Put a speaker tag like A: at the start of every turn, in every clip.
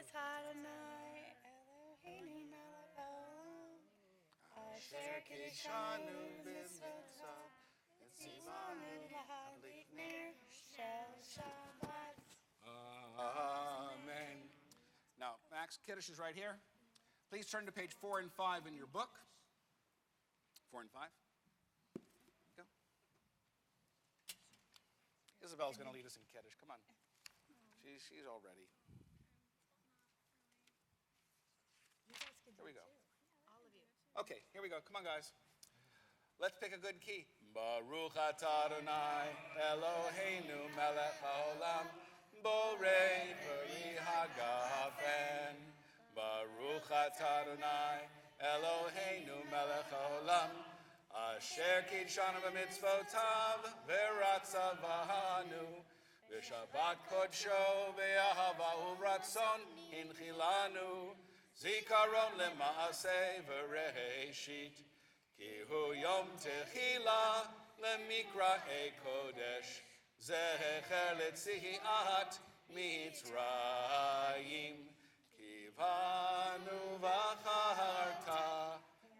A: is Adonai, Eloheinu melech haolam. Asher kiddushanu b'mitzvot, v'tzivanu lahadlik ner shel Shabbat.
B: Amen. Now, Max, Kiddush is right here. Please turn to page 4 and 5 in your book. 4 and 5. Go. Isabel's going to lead us in Kiddush. Come on. She's all ready.
A: You guys can
B: Here we go.
A: All of you.
B: Okay, here we go. Come on, guys. Let's pick a good key. Baruch atah Adonai Eloheinu melech haolam borei peri hagafen. Baruch atah Adonai Eloheinu melech haolam asher kidshanu b'mitzvotav v'ratza b'hanu v'shabbat kodsho v'ahava uvratzon hinchilanu zikaron lema'aseh v'reheshit ki hu yom techila lemikra kodesh zecher letziat mitzrayim kivanu v'acharta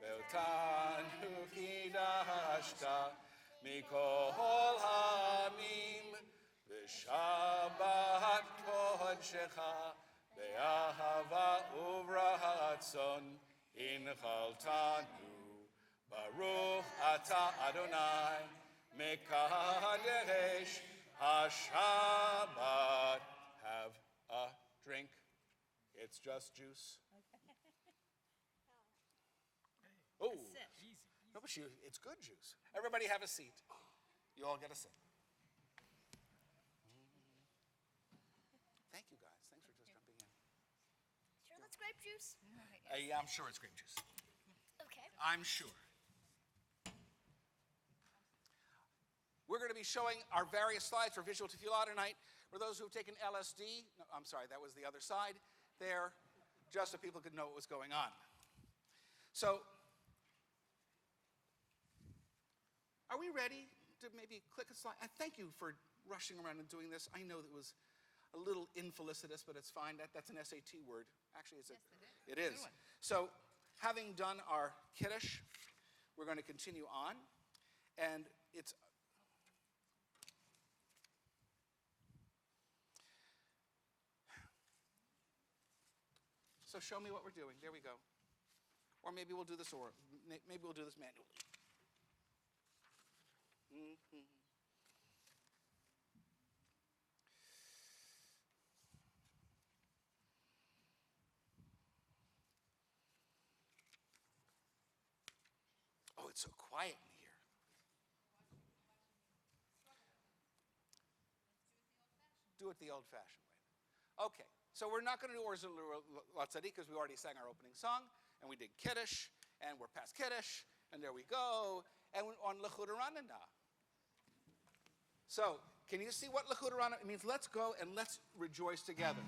B: ve'otanu kidashta mikol hamim v'shabbat kodshecha ve'ahava uvratzon inchaltanu Baruch atah Adonai mekadesh haShabbat. Have a drink. It's just juice. Oh, no, but it's good juice. Everybody have a seat. You all get a sip. Thank you, guys. Thanks for just jumping in.
C: Sure, that's grape juice.
B: Yeah, I'm sure it's grape juice.
C: Okay.
B: I'm sure. We're going to be showing our various slides for visual tefillah tonight. For those who have taken LSD, no, I'm sorry, that was the other side there, just so people could know what was going on. So, are we ready to maybe click a slide? Thank you for rushing around and doing this. I know that it was a little infelicitous, but it's fine. That's an SAT word. Actually, it is. So, having done our Kiddush, we're going to continue on. And it's... So show me what we're doing. There we go. Or maybe we'll do this maybe we'll do this manually. Mm-hmm. Oh, it's so quiet in here. Do it the old-fashioned way. Okay. So we're not going to do Orz Latzadik because we already sang our opening song, and we did Kiddush, and we're past Kiddush, and there we go, and we're on Lechut Ranana. So, can you see what Lechut Ranana means? Let's go and let's rejoice together.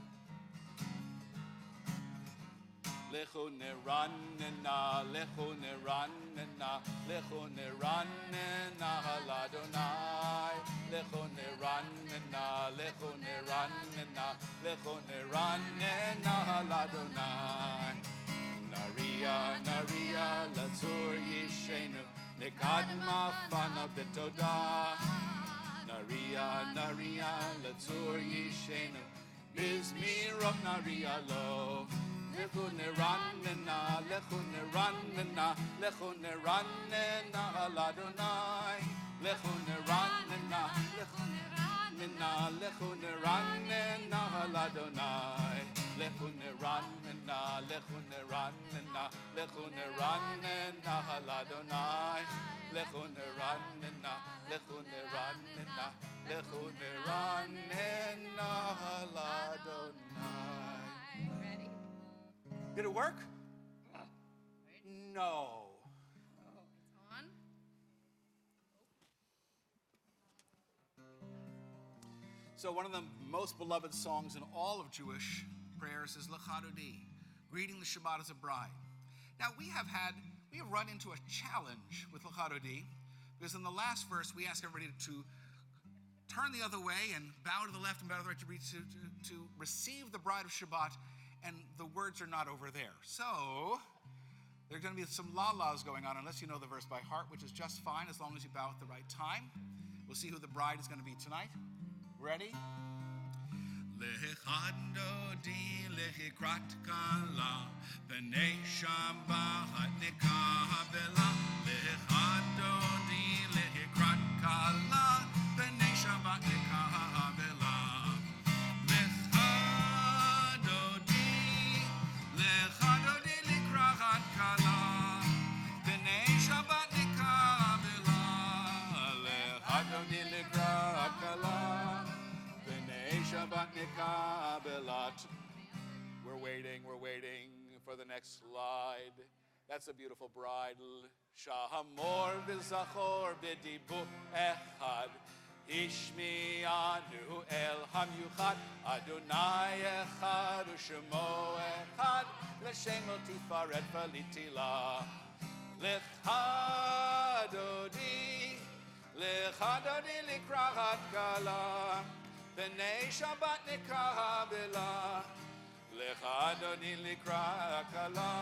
B: Lechut Ranana, Lechut Ranana, Lechut Ranana, Ladonai. Lechut Ranana, Lechut Ranana, Lechut Ranana, Ladonai. Naria, Naria, Lazur Yishenu, Nekadma Fana Betoda. Naria, Naria, Lazur Yishenu, Bizmirov Naria Lo. Lechut Ranana, Lechut Ranana, Lechut Ranana, Ladonai. Lechut Ranana, Lechut Ranana, Lechut Ranana, Ladonai. Lechut Ranana, Lechut Ranana, Lechut Ranana, Ladonai. Lechut Ranana, Lechut Ranana, Lechut Ranana, Ladonai.
A: Ready?
B: Did it work? No.
A: It's on.
B: So one of the most beloved songs in all of Jewish prayers is L'Chadodi, greeting the Shabbat as a bride. Now we have run into a challenge with L'Chadodi, because in the last verse we ask everybody to turn the other way and bow to the left and bow to the right to receive the bride of Shabbat. and the words are not over there. So there are going to be some la-las going on, unless you know the verse by heart, which is just fine as long as you bow at the right time. We'll see who the bride is going to be tonight. Ready? Lechado di lechikrat kala, b'nei Shabbat nikabela. Lechado di lechikrat kala, b'nei Shabbat nikabela. Lechado di lechikrat kala, b'nei Shabbat nikabela. Lechado di lechikrat kala. We're waiting for the next slide. That's a beautiful bride. Shahamor v'zachor b'dibu echad. Ishmi'anu el hamyuchad. Adonai echad u'shemo echad. L'shem lo tifaret v'litila. L'chadodi l'kra'at kala. B'nei Shabbat nikabela. L'chadodi l'krat kala.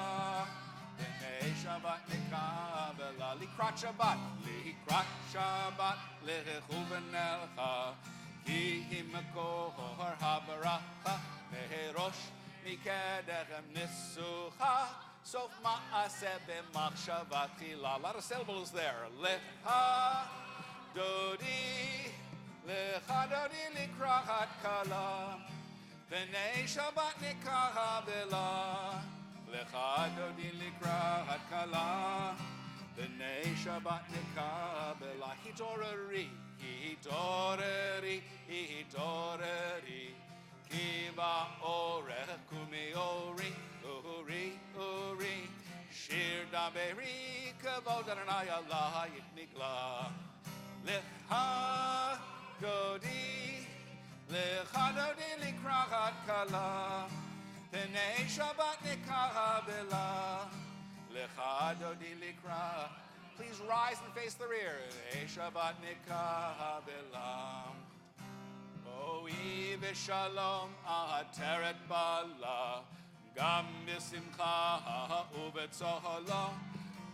B: B'nei Shabbat nikabela. L'krat Shabbat. L'krat Shabbat. L'chechu v'nelcha. Ki himekor habaracha. Meherosh mikedechem nisucha. Sof ma'aseh b'machshavat tila. A lot of syllables there. L'chadodi L'chadodi l'kra'at kala, b'nei Shabbat nikabela. L'chadodi l'kra'at kala, b'nei Shabbat nikabela. Hitoreri, kiva orech kumiori, uri, shir daberi, kavod Adonai Allah yitmikla. L'chadodi l'kra'at kala, b'nei Shabbat nikabela. L'chadodi l'kra'at. Please rise and face the rear. B'nei Shabbat nikabela. Oi v'shalom ateret bala, gam b'simcha u'b'tzoholo.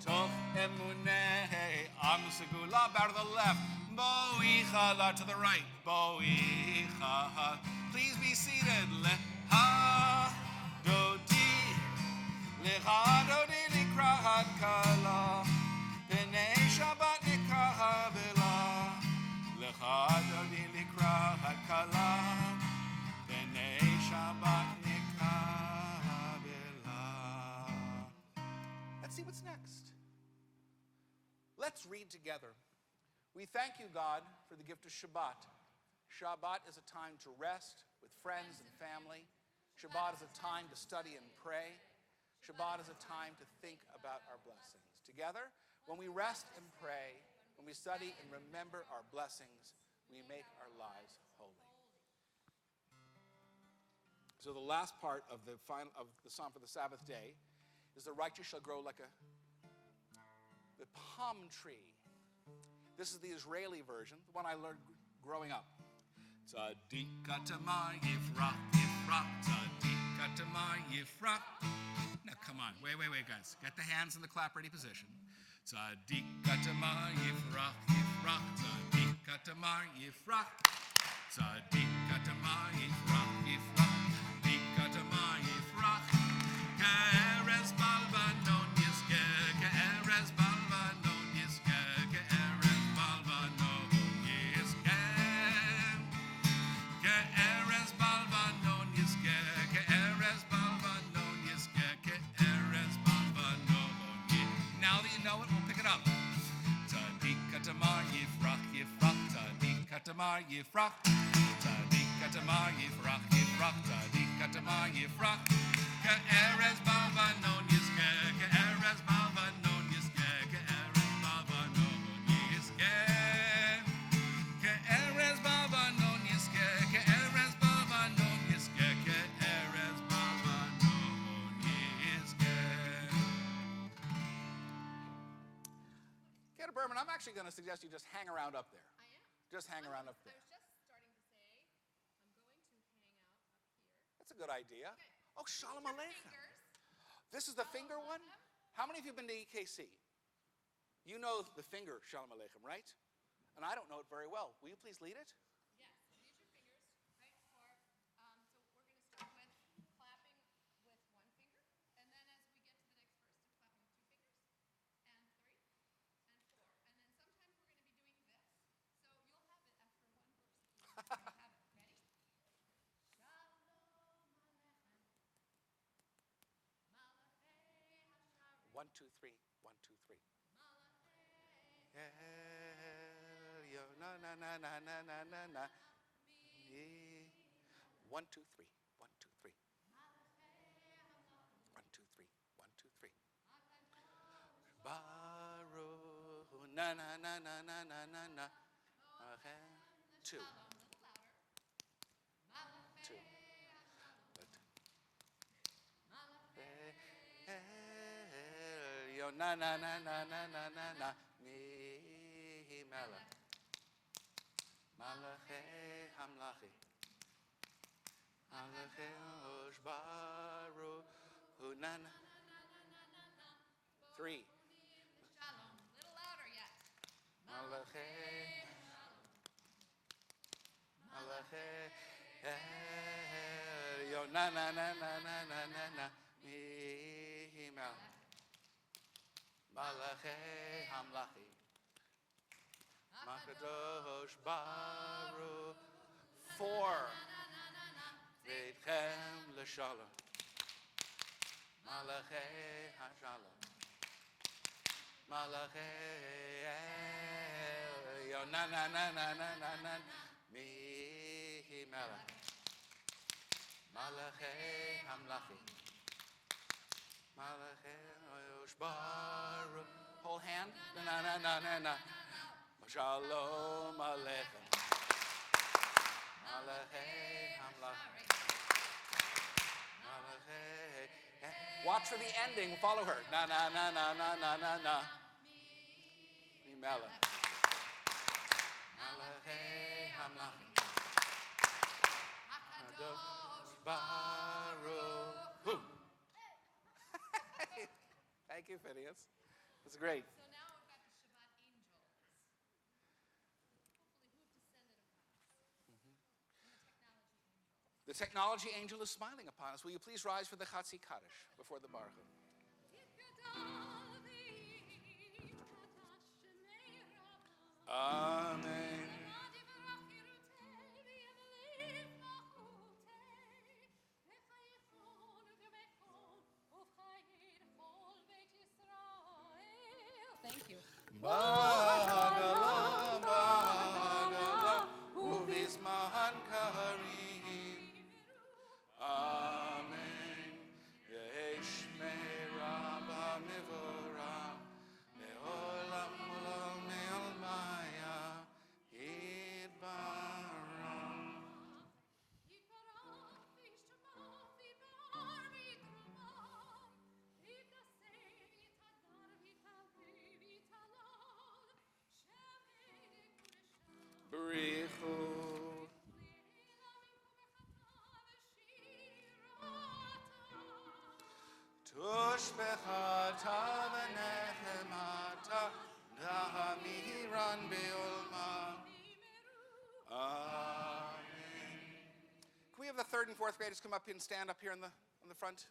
B: Toch emunei am segula. Bow to the left. Bo'ichala to the right. Bo'ichala. Please be seated. L'chadodi l'kra'at kala, b'nei Shabbat nikabela. L'chadodi l'kra'at kala, b'nei Shabbat nikabela. Let's see what's next. Let's read together. We thank you, God, for the gift of Shabbat. Shabbat is a time to rest with friends and family. Shabbat is a time to study and pray. Shabbat is a time to think about our blessings. Together, when we rest and pray, when we study and remember our blessings, we make our lives holy. So the last part of the Psalm for the Sabbath day is the righteous shall grow like the palm tree. This is the Israeli version, the one I learned growing up. Tzadik atama yifrach, tzadik atama yifrach. Now come on, wait, guys. Get the hands in the clap ready position. Tzadik atama yifrach, tzadik atama yifrach. Tzadik atama yifrach, tzadik atama yifrach. Ke'erez balvanon yizke, ke'erez balvanon yizke, ke'erez balvanon yizke. Ke'erez balvanon yizke, ke'erez balvanon yizke, ke'erez balvanon yizke. Now that you know it, we'll pick it up. Tzadik atama yifrach, tzadik atama yifrach. Tzadik atama yifrach, tzadik atama yifrach. Ke'erez balvanon yizke, ke'erez balvanon yizke, ke'erez balvanon yizke. Ke'erez balvanon yizke, ke'erez balvanon yizke, ke'erez balvanon yizke. Kate Berman, I'm actually going to suggest you just hang around up there.
A: I am.
B: Just hang around up there.
A: I was just starting to say, I'm going to hang out up here.
B: That's a good idea.
A: Okay.
B: Oh, Shalom Aleichem.
A: Fingers.
B: This is the finger one? How many of you have been to EKC? You know the finger Shalom Aleichem, right? And I don't know it very well. Will you please lead it?
A: Yes. Use your fingers, right? So we're going to start with clapping with one finger, and then as we get to the next verse, to clapping with two fingers, and three, and four, and then sometimes we're going to be doing this. So you'll have it after one verse. If you have it. Ready? Shalom Aleichem. Malachei Hasharim.
B: 1, 2, 3. 1, 2, 3.
A: Malachei
B: Yo, na na na na na na na na. 1, 2, 3. 1, 2, 3. 1, 2, 3. 1, 2, 3. Baruch na na na na na na na na. Okay. 2. 2. Yo na na na na na na na na. Mi melech. Malachei hamlachi. Malachei hosh baruch hu na na. 3.
A: Shalom. A little louder yet.
B: Malachei. Malachei. Yo na na na na na na na na. Mi melech. Malachei hamlachi. Makadosh baruch. 4. Veitchem l'shalom. Malachei hashalom. Malachei yo na na na na na na na. Mi melech. Malachei hamlachi. Malachei baruch. Whole hand. Na na na na na. Shalom Aleichem. Malachei hamlachi. Malachei. Watch for the ending. Follow her. Na na na na na na na na. Melech. Malachei hamlachi. Kadosh baruch. Thank you, Phineas. That's great.
A: So now we've got the Shabbat angels. Hopefully, who descended upon us? And the technology angel.
B: The technology angel is smiling upon us. Will you please rise for the Chatzi Kaddish before the Baruch? Amen.
A: Thank you.
B: Bagala, bagala, uvisman karim. Amen. Yesh me'ra ba'mivora, me'olam olam me'almaya, yitbarach. B'richu. Tushbechata v'nechemata da'amiran be'olma. Amen. Can we have the third and fourth graders come up and stand up here in the front?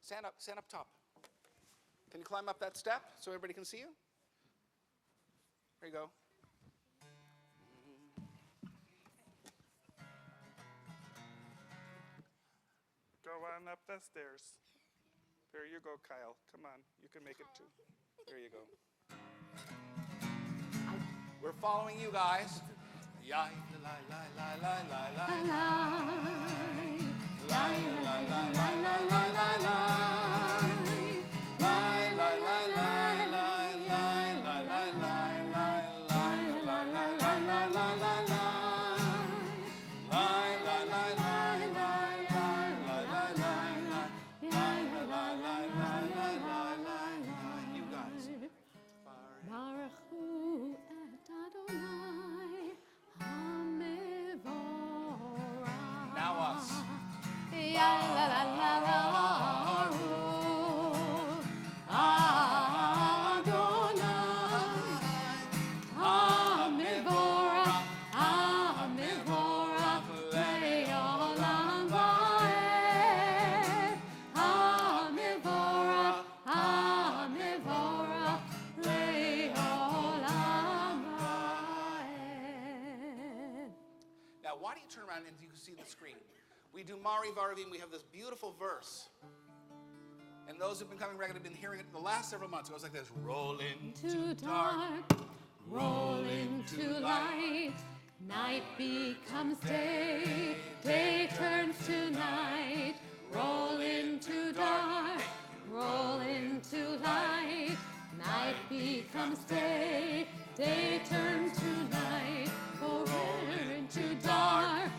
B: Stand up top. Can you climb up that step so everybody can see you? There you go.
D: Go on up the stairs. There you go, Kyle. Come on, you can make it too.
B: There you go. We're following you guys. Yai, la, la, la, la, la, la, la. La, la, la, la, la, la, la, la. La, la, la, la, la, la, la, la, la, la, la, la, la, la, la, la, la, la. La, la, la, la, la, la, la, la, la, la. La, la, la, la, la, la, la, la. You guys.
A: Baruch Hu et Adonai, Hamevorach.
B: we do Mariv Aravim. We have this beautiful verse. And those who've been coming regularly have been hearing it the last several months. It goes like this. Roll into dark,
A: roll into light. Night becomes day, day turns to night. Roll into dark, roll into light. Night becomes day, day turns to night. Oh, roll into dark,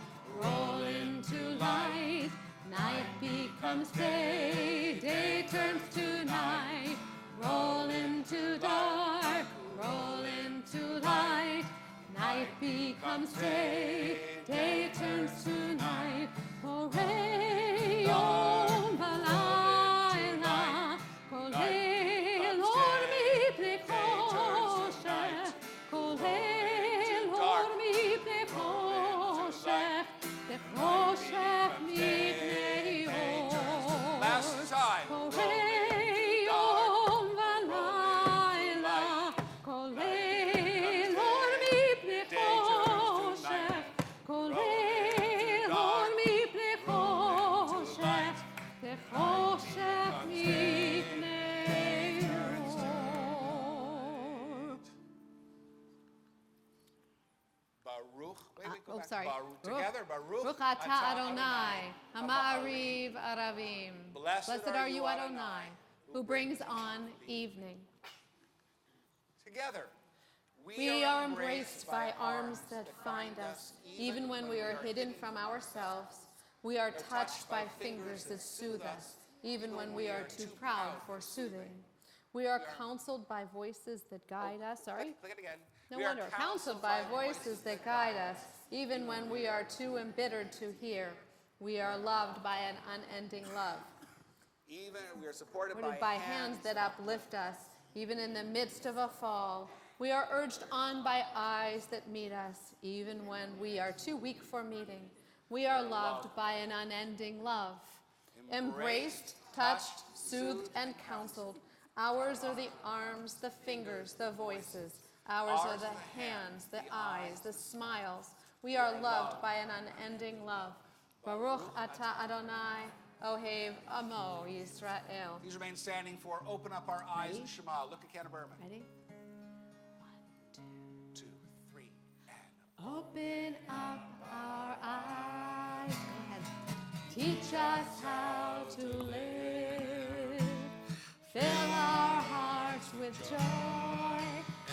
A: roll into light. Night becomes day, day turns to night. Roll into dark, roll into light. Night becomes day, day turns to night. Hooray, Yom V'Layla, Kol Leil Or Mipnei Choshech, Kol Leil Or Mipnei Choshech, Choshech Mipnei Or.
B: Last time.
A: Hooray, Yom V'Layla, Kol Leil Or Mipnei Choshech, Kol Leil Or Mipnei Choshech, Choshech Mipnei Or.
B: Baruch. Wait, go
A: Oh,
B: back.
A: sorry.
B: Baruch. Together. Baruch.
A: Baruch atah Adonai, Ha'ma'ariv Aravim.
B: Blessed
A: are you, Adonai, who brings on evening.
B: Together.
A: We are embraced by arms that find us, even when we are hidden from ourselves. We are touched by fingers that soothe us, even when we are too proud for soothing. We are counseled by voices that guide us. Sorry?
B: Click it again.
A: No
B: We are
A: wonder. Counseled by voices that guide us, even when we are too embittered to hear. We are loved by an unending love.
B: Even we are supported
A: By hands that uplift us, even in the midst of a fall. We are urged on by eyes that meet us, even when we are too weak for meeting. We are loved by an unending love. Embraced, touched, soothed, and counseled. Ours are the arms, the fingers, the voices. Ours are the hands, the eyes, the smiles. We are loved by an unending love. Baruch atah Adonai, Ohev Amo Yisrael.
B: Please remain standing for Open Up Our Eyes and Shema. Look at Canna Berman.
A: Ready?
B: 2, 3, and
A: Open up our eyes. Go ahead. Teach us how to live. Fill our hearts with joy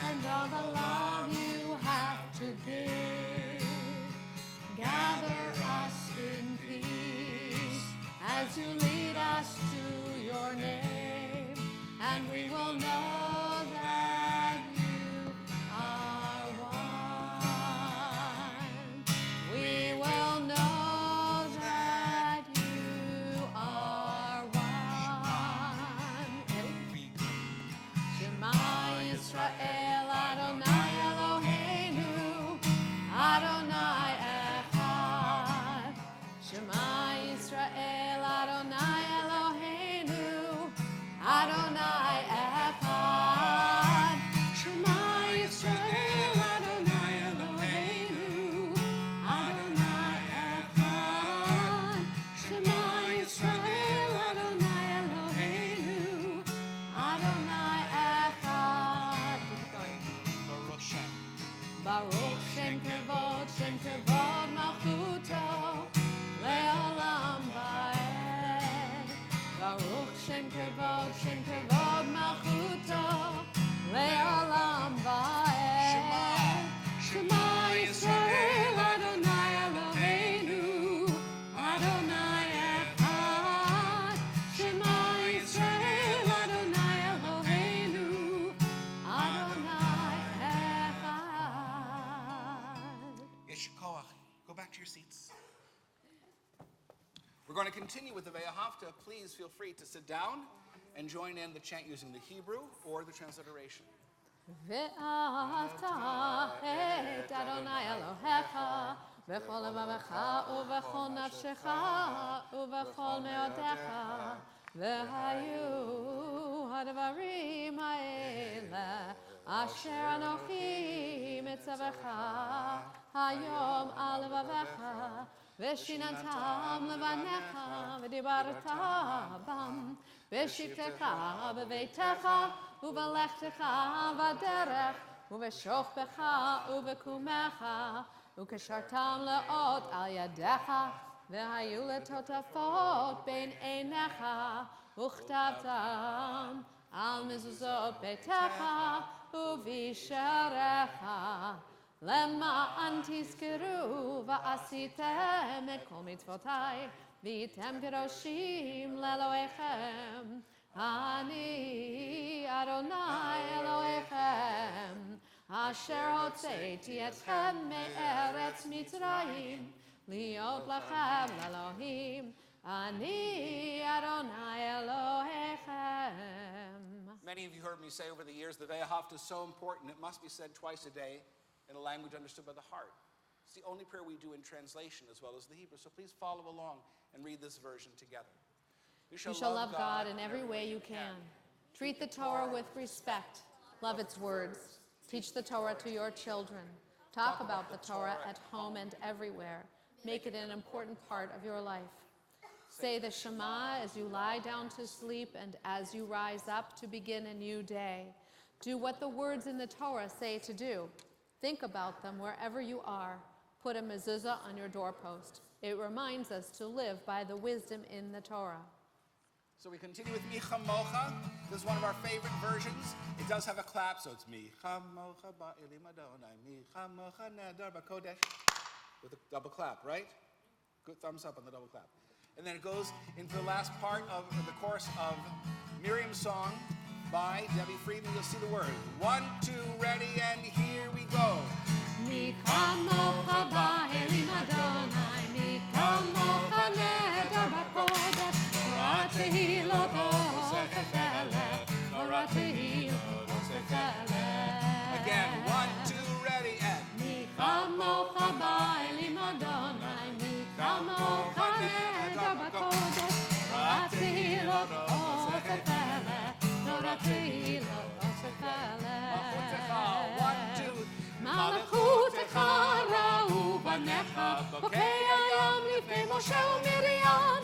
A: and all the love you have to give. Gather us in peace as you lead us to your name, and we will know that you are one. We will know that you are one. Ready? Shema Yisrael Adonai Eloheinu, Adonai Echad. Shema Yisrael Adonai Eloheinu, Adonai Echad. Shema Yisrael Adonai Eloheinu, Adonai Echad. Shema Yisrael Adonai Eloheinu, Adonai Echad. Keep going. Baruch Shem Kevod Malchuto, Le'olam Va'ed. Baruch Shem Kevod Malchuto, Le'olam Va'ed. Shema Yisrael Adonai Eloheinu, Adonai Echad. Shema Yisrael Adonai Eloheinu, Adonai Echad.
B: Yeshikoach. Go back to your seats. We're going to continue with the Ve'ahavta. Please feel free to sit down and join in the chant using the Hebrew or the transliteration.
A: ואהבת את אדוני אלוהיך בכל לבבך ובכל נפשך ובכל מאודיך, והיו הדברים האלה אשר אנוכי מצווך היום על לבבך ושיננתם לבניך ודיברת בם, בשבתך בביתך ובלכתך בדרך ובשוכבך ובקומך, וקשרתם לאות על ידיך, והיו לטוטפות בין עיניך, וכתבתם על מזוזות ביתך ובשעריך, למען תזכרו ועשיתם את כל מצוותיי, והייתם קדושים לאלוהיכם. אני אדוני אלוהיכם, אשר הוצאתי אתכם מארץ מצרים, להיות לכם לאלוהים. אני אדוני אלוהיכם.
B: Many of you heard me say over the years, the Ve'ahavta is so important, it must be said twice a day in a language understood by the heart. It's the only prayer we do in translation as well as the Hebrew, so please follow along and read this version together.
A: You shall love God in every way you can. Treat the Torah with respect. Love its words. Teach the Torah to your children. Talk about the Torah at home and everywhere. Make it an important part of your life. Say the Shema as you lie down to sleep and as you rise up to begin a new day. Do what the words in the Torah say to do. Think about them wherever you are. Put a mezuzah on your doorpost. It reminds us to live by the wisdom in the Torah.
B: So we continue with Micha Mocha. This is one of our favorite versions. It does have a clap, so it's Micha Mocha Ba'ilim Adonai, Micha Mocha Nedar B'Kodesh, with a double clap, right? Good thumbs up on the double clap. And then it goes into the last part of the chorus of Miriam's song by Debbie Friedman. You'll see the word. 1, 2, ready, and here we go.
A: Micha Mocha Ba'ilim Adonai, Micha Mocha Nedar B'Kodesh, Tehilot Osefele, Torah Tehilot Osefele.
B: Again, 1, 2, ready, and
A: Micha Mocha Ba'ilim Adonai, Micha Mocha Nedar B'Kodesh, Torah Tehilot Osefele, Torah Tehilot Osefele.
B: 1, 2,
A: Malachutecha ra'u banecha, bokei hayam lifnei Moshe u'Miriam,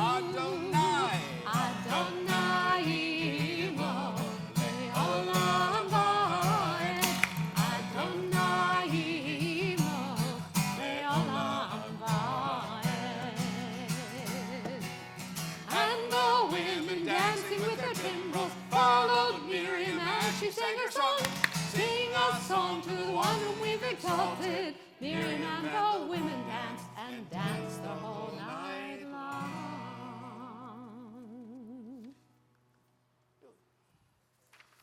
B: Adonai,
A: Adonai imo le'olam va'ed, Adonai imo le'olam va'ed. And the women dancing with their timbrels followed Miriam as she sang her song. Sing a song to the one whom we've exalted. Miriam and the women danced and danced the whole night long.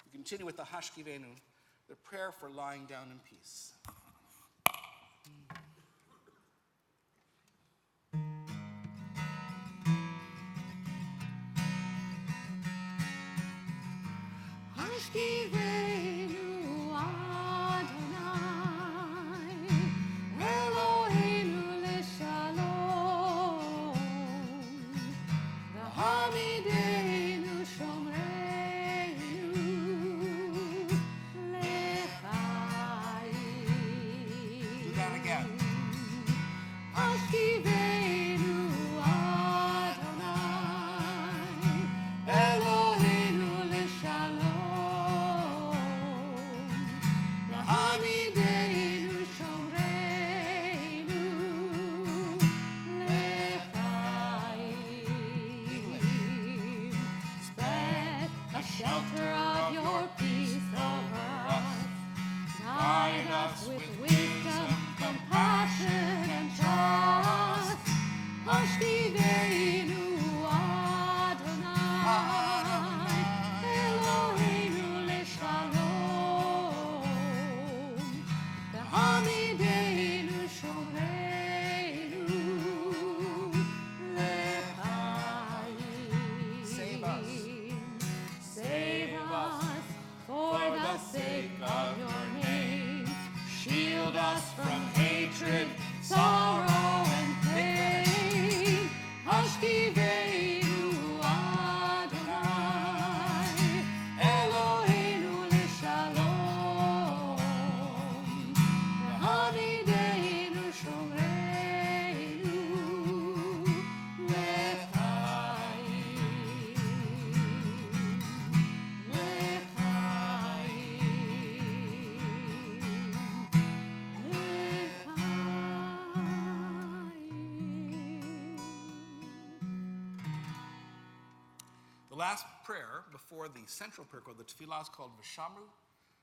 B: We continue with the Hashkivenu, the prayer for lying down in peace.
A: Hashkivenu Adonai, Eloheinu l'shalom, v'hamidenu shomreinu l'chaim.
B: Do that again.
A: Hashkivenu Adonai, Eloheinu l'shalom, v'hamidenu shomreinu l'chaim.
B: The last prayer before the central prayer called the Tefillah is called Vishamru,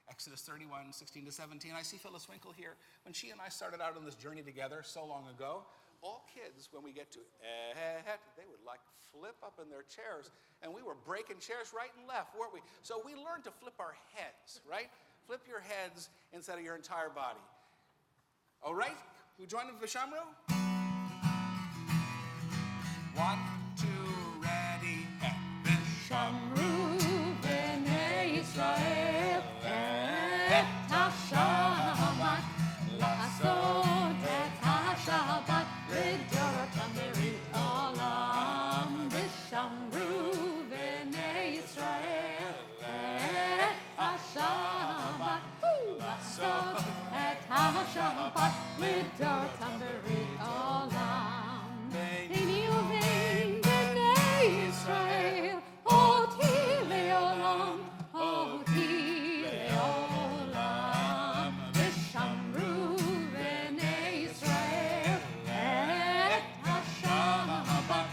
B: Exodus 31, 16 to 17. I see Phyllis Winkle here. When she and I started out on this journey together so long ago, all kids, when we get to they would like flip up in their chairs, and we were breaking chairs right and left, weren't we? So we learned to flip our heads, right? Flip your heads instead of your entire body. All right? We join in Vishamru? 1, 2, ready, and
A: Vishamru b'nei Yisrael et ha-Shabbat la'asot et ha-Shabbat l'doratam berit olam. Vishamru b'nei Yisrael et ha-Shabbat la'asot et ha-Shabbat l'doratam berit olam. Beini uvein b'nei Yisrael oti le'olam, oti le'olam. Vishamru b'nei Yisrael et ha-Shabbat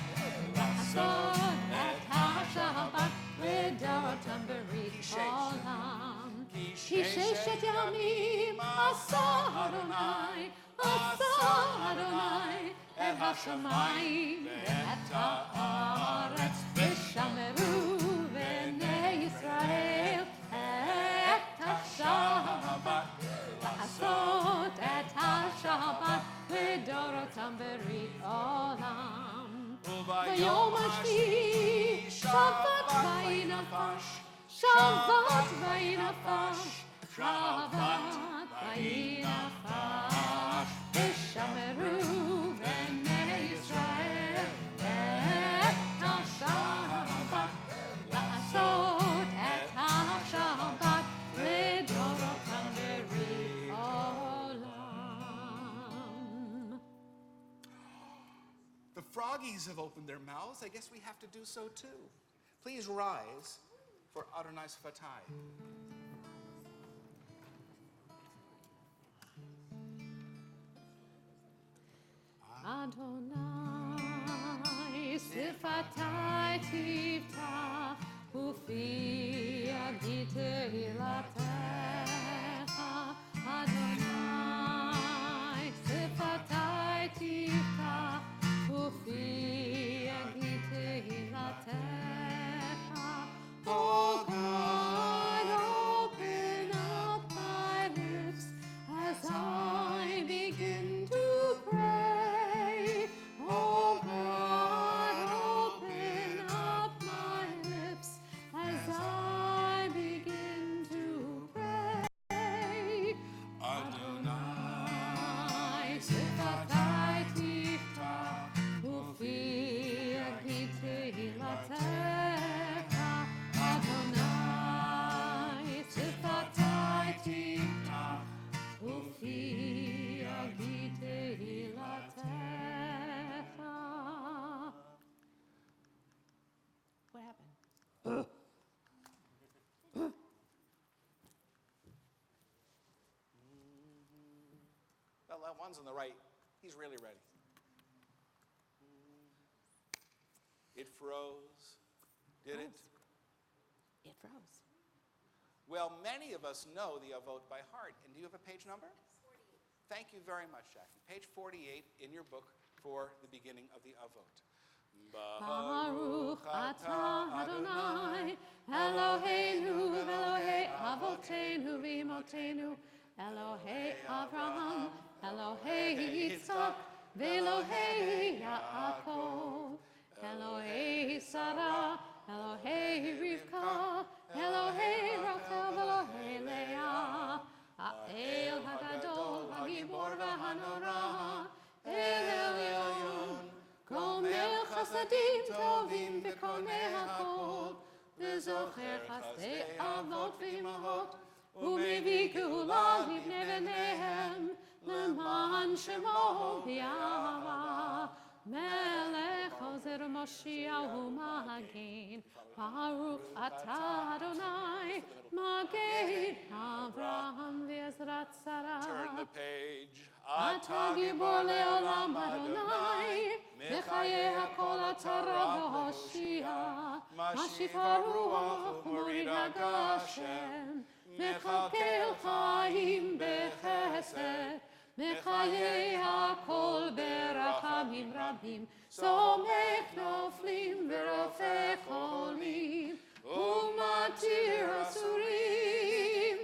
A: la'asot et ha-Shabbat l'doratam berit olam. Ki sheshet yamim asa Adonai, et ha-shamayim et ha'aretz. Vishamru b'nei Yisrael et ha-Shabbat la'asot et ha-Shabbat l'dorotam berit olam. V'yom hashvi Shabbat v'yinafash, Shabbat v'yinafash, Shabbat v'yinafash. Vishamru b'nei Yisrael et ha-Shabbat la'asot et ha-Shabbat l'dorotam berit olam.
B: The froggies have opened their mouths. I guess we have to do so too. Please rise for Adonai Sfatai.
A: Adonai sifatai tivta, ufi agite hilatecha. Adonai sifatai tivta, ufi agite hilatecha. Oh God, open up my lips as I begin to pray. Oh God, open up my lips as I begin to pray. Adonai sifatai tifta, ufi agite hilatecha. Adonai sifatai tifta, ufi agite hilatecha. What happened?
B: Well, that one's on the right. He's really ready. It froze. Did it?
A: It froze.
B: Well, many of us know the Avot by heart. And do you have a page number? 48. Thank you very much, Jackie. Page 48 in your book for the beginning of the Avot.
A: Baruch atah Adonai, Eloheinu, Elohei Avotenu v'imotenu, Elohei Avraham, Elohei Yitzchak, v'Elohei Yaakov, Elohei Sarah, Elohei Rivka, Elohei Rachel, Elohei Leah, Ha'el Hagadol, Hagibor v'Hanora, El Elyon, Gomel Chasadim Tovim B'Konei HaKol, V'Zocher Chasdei Avot V'Imahot, U'Mevi Geula Livnei B'neihem, L'man Shemo B'Yahava, Melech Ozer Moshiach U'Magin, Baruch atah Adonai, Magin Avraham V'Ezrat Sarah.
B: Turn the page.
A: אתה גיבור לעולם אדוני, בחיי הכל אתה רב והושיע,
E: משאיפה רוח ומורידה גשם, מקלקל חיים בחסד, מחיי הכל ברחמים רבים, סומך נופלים ורופא חולים, ומתיר אסורים,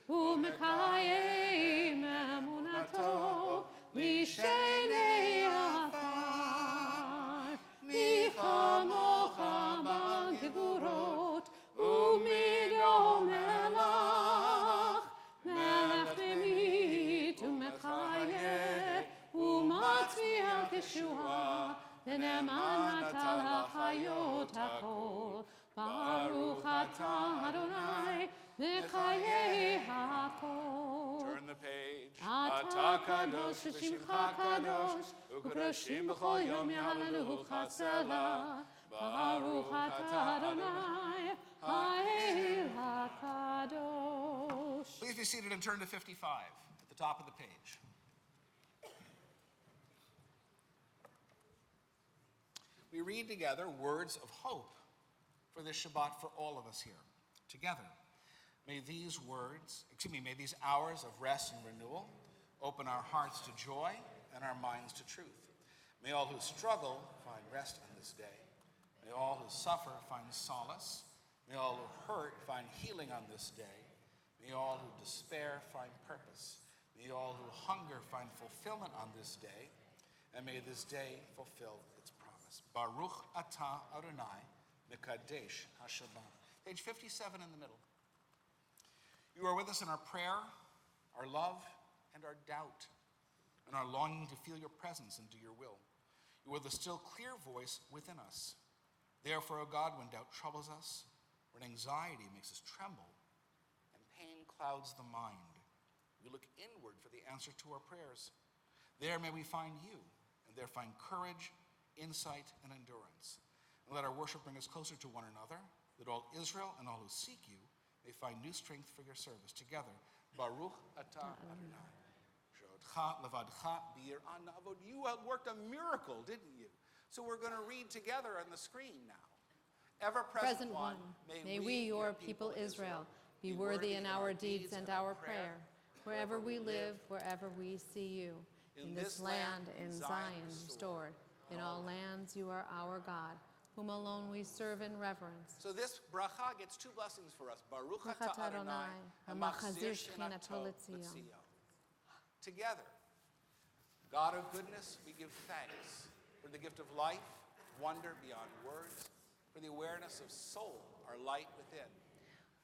E: ומקיים אמונתו משני עפר. מי כמוך בגבורות ומדום מלך, מלך ממית ומחיה ומצמיח ישועה, ונאמן אתה לחיות הכל. ברוך אתה אדוני מחיי הכל.
B: Turn the page.
E: אתה קדוש ושמך קדוש, וקדושים בכל יום יהללוך סלה. ברוך אתה אדוני האל הקדוש.
B: Please be seated and turn to 55 at the top of the page. We read together words of hope for this Shabbat for all of us here together. May these hours of rest and renewal open our hearts to joy and our minds to truth. May all who struggle find rest on this day. May all who suffer find solace. May all who hurt find healing on this day. May all who despair find purpose. May all who hunger find fulfillment on this day. And may this day fulfill its promise. Baruch atah Adonai mekadesh hashabbat. Page 57 in the middle. You are with us in our prayer, our love, and our doubt, and our longing to feel your presence and do your will. You are the still clear voice within us. Therefore, O God, when doubt troubles us, when anxiety makes us tremble, and pain clouds the mind, we look inward for the answer to our prayers. There may we find you, and there find courage, insight, and endurance. And let our worship bring us closer to one another, that all Israel and all who seek you may find new strength for your service. Together, Baruch atah Adonai. She'odcha levadcha b'yirah na'avod. You worked a miracle, didn't you? So we're going to read together on the screen now. Ever-present one,
E: may we, your people Israel, be worthy in our deeds and our prayer, wherever we live, wherever we see you. In this land, in Zion restored. In all lands you are our God, whom alone we serve in reverence.
B: So this bracha gets two blessings for us. Baruch atah Adonai, hamachzir shechinato l'Tzion. Together, God of goodness, we give thanks for the gift of life, wonder beyond words, for the awareness of soul, our light within.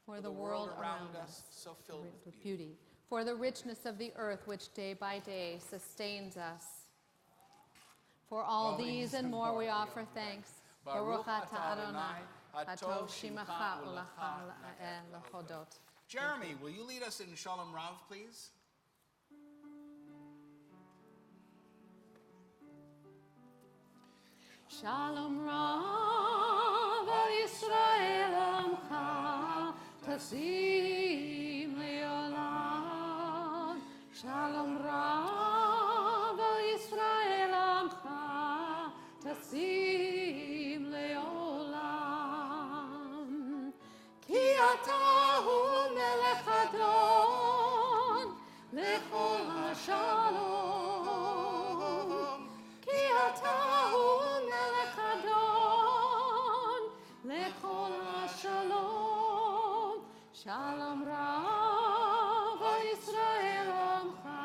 E: For the world around us,
B: so filled with
E: beauty. For the richness of the earth, which day by day sustains us. For all these and more we offer thanks. Baruch atah Adonai, hatov shimacha u'lacha lechodot.
B: Jeremy, will you lead us in Shalom Rav, please?
E: Shalom Rav al Yisrael amcha tasim le'olam. Shalom Rav al Yisrael amcha tasim le'olam. Ki ata hu melech adon lechol hashalom. Ki ata hu melech adon lechol hashalom. Shalom Rav al Yisrael amcha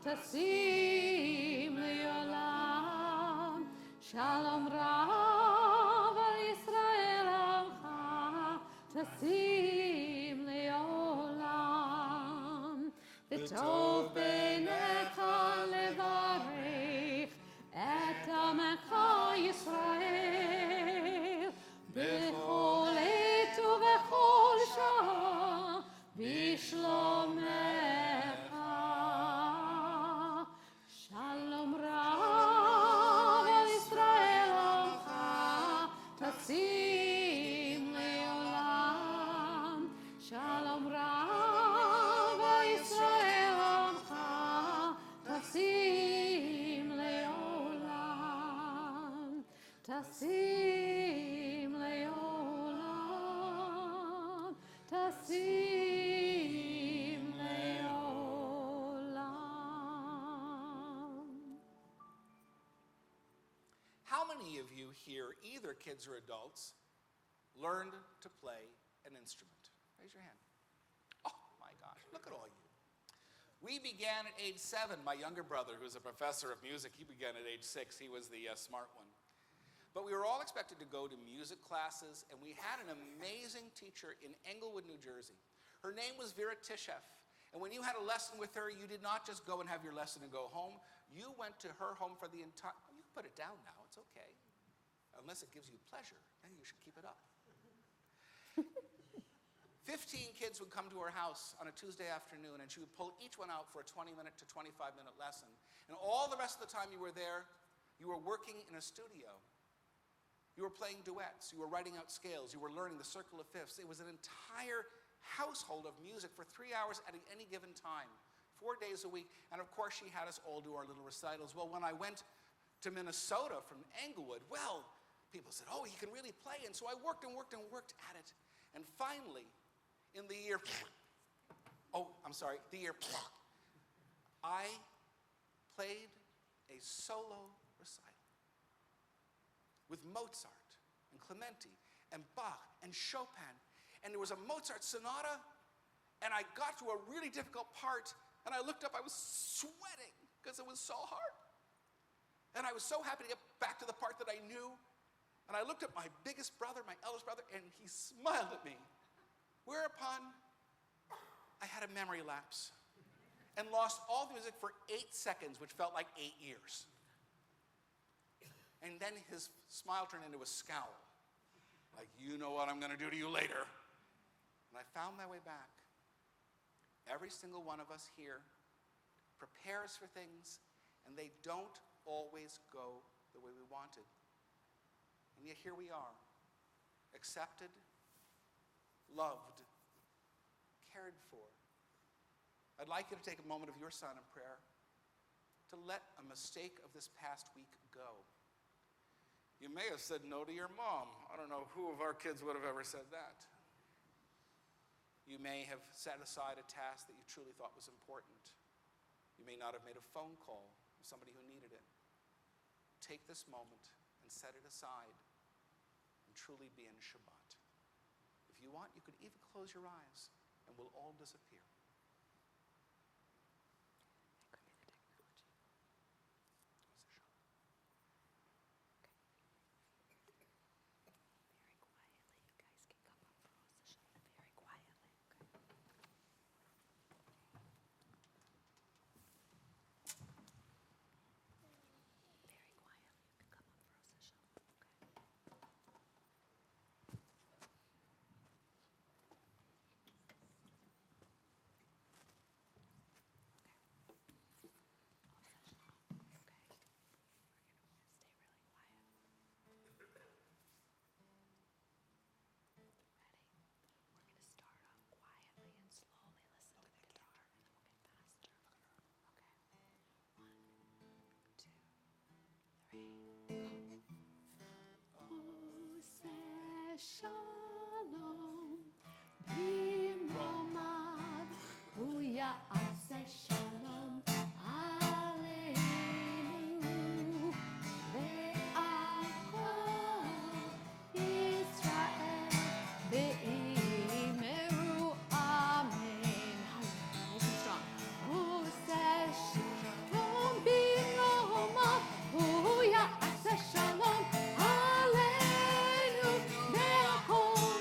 E: tasim le'olam. Shalom Rav al Yisrael amcha tasim le'olam. V'tov beinecha levarech et amecha Yisrael b'chol et u'b'chol shah b'shlomecha. Shalom Rav al Yisrael amcha tasim le'olam. Shalom Rav al Yisrael amcha tasim le'olam. Tasim le'olam. tasim leolam.
B: How many of you here, either kids or adults, learned to play an instrument? Raise your hand. Oh my gosh, look at all you. We began at age 7. My younger brother, who's a professor of music, he began at age 6. He was the smart one. But we were all expected to go to music classes, and we had an amazing teacher in Englewood, New Jersey. Her name was Vera Tishef. And when you had a lesson with her, you did not just go and have your lesson and go home. You went to her home for the entire... You can put it down now, it's okay. Unless it gives you pleasure, then you should keep it up. 15 kids would come to her house on a Tuesday afternoon, and she would pull each one out for a 20-minute to 25-minute lesson. And all the rest of the time you were there, you were working in a studio. You were playing duets. You were writing out scales. You were learning the circle of fifths. It was an entire household of music for 3 hours at any given time, 4 days a week. And of course, she had us all do our little recitals. Well, when I went to Minnesota from Englewood, well, people said, oh, he can really play. And so I worked and worked and worked at it. And finally, in the year, I played a solo recital with Mozart and Clementi and Bach and Chopin. And there was a Mozart sonata, and I got to a really difficult part, and I looked up, I was sweating because it was so hard. And I was so happy to get back to the part that I knew. And I looked at my biggest brother, my eldest brother, and he smiled at me. Whereupon, I had a memory lapse and lost all the music for 8 seconds, which felt like 8 years. And then his smile turned into a scowl, like, you know what I'm going to do to you later. And I found my way back. Every single one of us here prepares for things, and they don't always go the way we wanted. And yet here we are, accepted, loved, cared for. I'd like you to take a moment of your silent prayer to let a mistake of this past week go. You may have said no to your mom. I don't know who of our kids would have ever said that. You may have set aside a task that you truly thought was important. You may not have made a phone call with somebody who needed it. Take this moment and set it aside and truly be in Shabbat. If you want, you could even close your eyes and we'll all disappear.
E: Shalom, Bimromad, Huya Ase Shalom, Aleinu, Ve'achol Israel, Ve'imeru Amen. Nice and strong. Use Shalom, Bimromad, Huya Ase Shalom, Aleinu, Ve'achol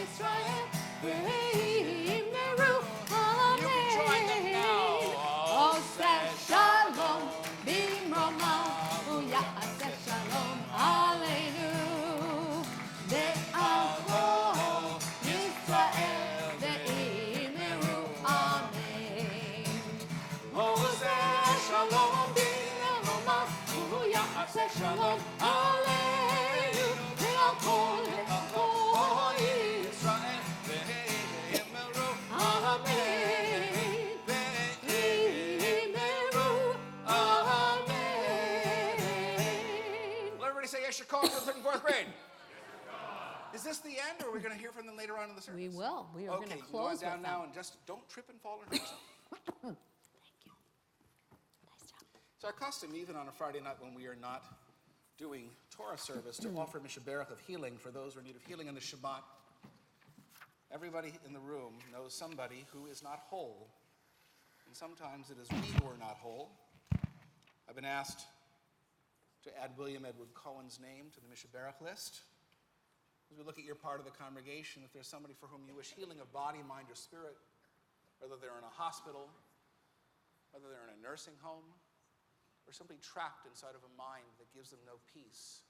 E: Israel, Ve'imeru Amen.
B: You can join them now.
E: Ose Shalom, Bimromah, Uya'aseh Shalom, Aleinu. Ve'achol Yisrael, ve'imeru Amen. Ose Shalom, Bimromah, Uya'aseh Shalom, Aleinu. Ve'achol Yisrael, ve'imeru Amen. Ve'imeru Amen.
B: Will everybody say Yeshua Kol to the 34th grade? Is this the end, or are we going to hear from them later on in the service?
E: We will. We are going
B: Okay,
E: to
B: you go on
E: close
B: down
E: with
B: now
E: them.
B: and just don't trip and fall and hurt yourself.
C: Thank you. Nice job.
B: It's our custom, even on a Friday night when we are not doing Torah service, to offer mishaberach of healing for those who are in need of healing in the Shabbat. Everybody in the room knows somebody who is not whole, and sometimes it is we who are not whole. I've been asked to add William Edward Cohen's name to the mishaberach list. As we look at your part of the congregation, if there's somebody for whom you wish healing of body, mind, or spirit, whether they're in a hospital, whether they're in a nursing home, or simply trapped inside of a mind that gives them no peace,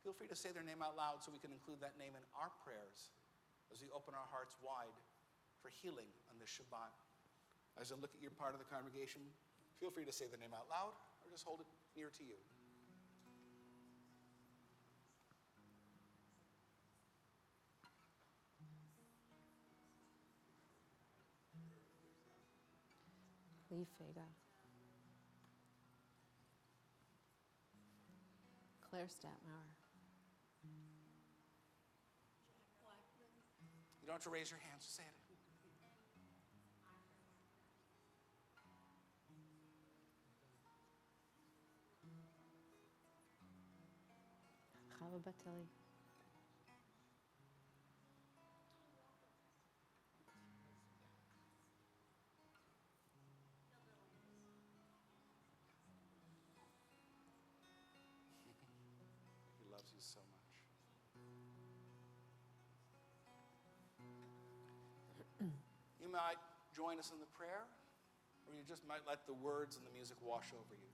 B: feel free to say their name out loud so we can include that name in our prayers as we open our hearts wide for healing on this Shabbat. As I look at your part of the congregation, feel free to say the name out loud or just hold it near to you.
E: Leave Vega. Claire Statmauer.
B: You don't have to raise your hands, just say it.
E: Chava Batili.
B: He loves you so much. You might join us in the prayer, or you just might let the words and the music wash over you.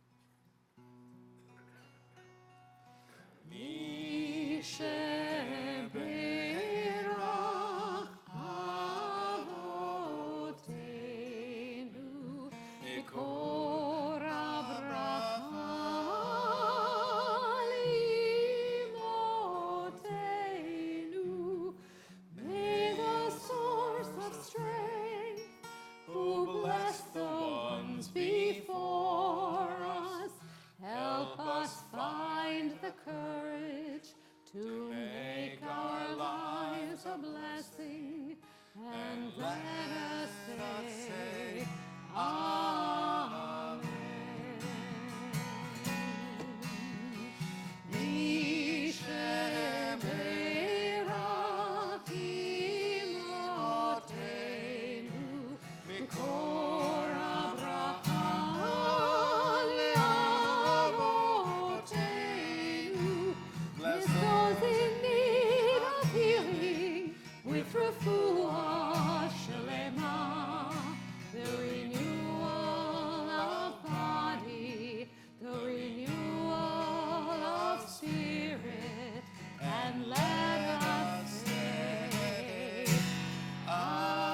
E: May the source of strength, who bless the ones before us, help us find the courage to make our lives a blessing, and let us say, Amen. Misheberach imotenu, mikor abracha leavotenu. Bless those in need of healing with refuah shelema, the renewal of body, the renewal of spirit, and let us say, Amen.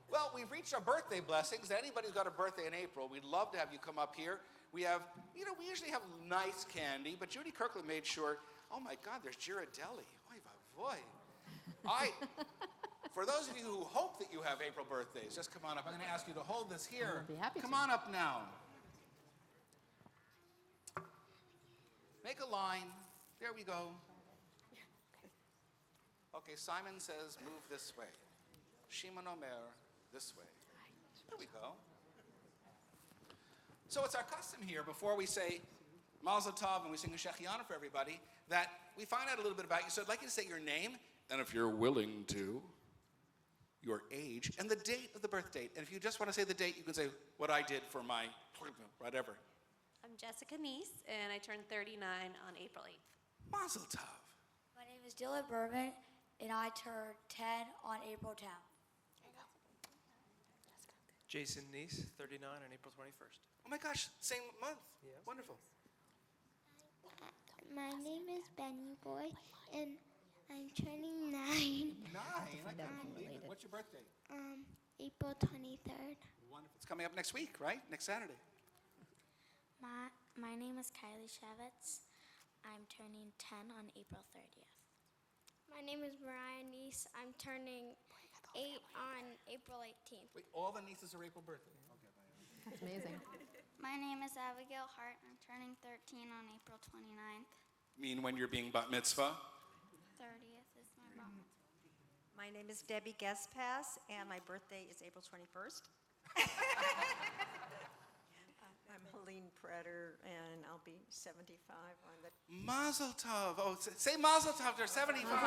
B: Well, we've reached our birthday blessings. Anybody who's got a birthday in April, we'd love to have you come up here. We have, we usually have nice candy, but Judy Kirkland made sure, oh my God, there's Girardelli. Oy vavoy. For those of you who hope that you have April birthdays, just come on up. I'm going to ask you to hold this here.
E: I'll be happy
B: Come
E: to.
B: on up now. Make a line. There we go. Okay, Simon says move this way. Shimon Omer this way. There we go. So it's our custom here, before we say Mazel Tov and we sing a Shechiana for everybody, that we find out a little bit about you. So I'd like you to say your name, and if you're willing to, your age, and the date of the birth date. And if you just want to say the date, you can say what I did for my whatever.
F: I'm Jessica Neese, and I turned 39 on April 8th.
B: Mazel Tov.
C: My name is Dylan Berman, and I turned 10 on April 10th.
G: Jason Neese, 39 on April 21st.
B: Oh my gosh, same month.
G: Yeah.
B: Wonderful.
H: My name is Benny Boy, and I'm turning 9.
B: 9. I can't believe it. What's your birthday?
H: April 23rd.
B: Wonderful. It's coming up next week, right? Next Saturday.
H: My name is Kylie Shavitz. I'm turning 10 on April 30th.
I: My name is Mariah Neese. I'm turning 8 on April 18th.
B: Wait, all the nieces are April birthday. Okay, bye.
E: That's amazing.
H: My
I: My name is Abigail Hart. I'm turning 13 on April 29th.
B: Mean when you're being bat mitzvah?
I: 30th is my bar mitzvah.
J: My name is Debbie Guestpass, and my birthday is April 21st. I'm Helene Pretter, and I'll be 75 on the
B: Mazel tov. Oh, say mazel tov. They're 75.
J: on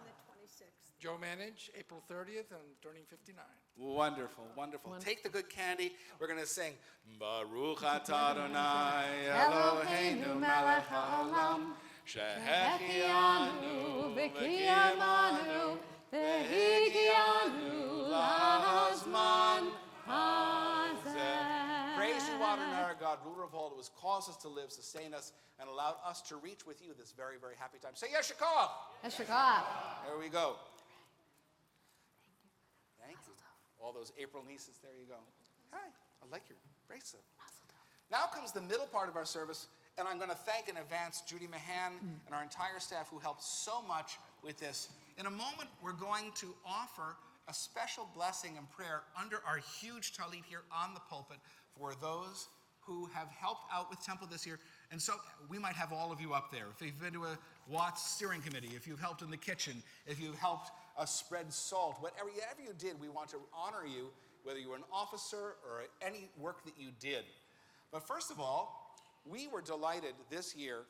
J: the 26th.
K: Joe Manage, April 30th, and I'm turning 59.
B: Wonderful, wonderful. Take the good candy. We're going to sing Baruch atah Adonai Eloheinu melech haolam shehechianu v'kiyamanu v'higianu lahazman hazeh. Praise you, Adonai, our God, ruler of all, who has caused us to live, sustain us, and allowed us to reach with you this very, very happy time. Say Yeshikov.
E: Eshakah.
B: There we go. Thank you. All those April nieces, there you go. Hi, I like your bracelet. Now comes the middle part of our service, and I'm going to thank in advance Judy Mahan and our entire staff who helped so much with this. In a moment, we're going to offer a special blessing and prayer under our huge talit here on the pulpit for those who have helped out with Temple this year. And so we might have all of you up there. If you've been to a Watts steering committee, if you've helped in the kitchen, if you've helped spread salt, whatever you did, we want to honor you, whether you were an officer or any work that you did. But first of all, we were delighted this year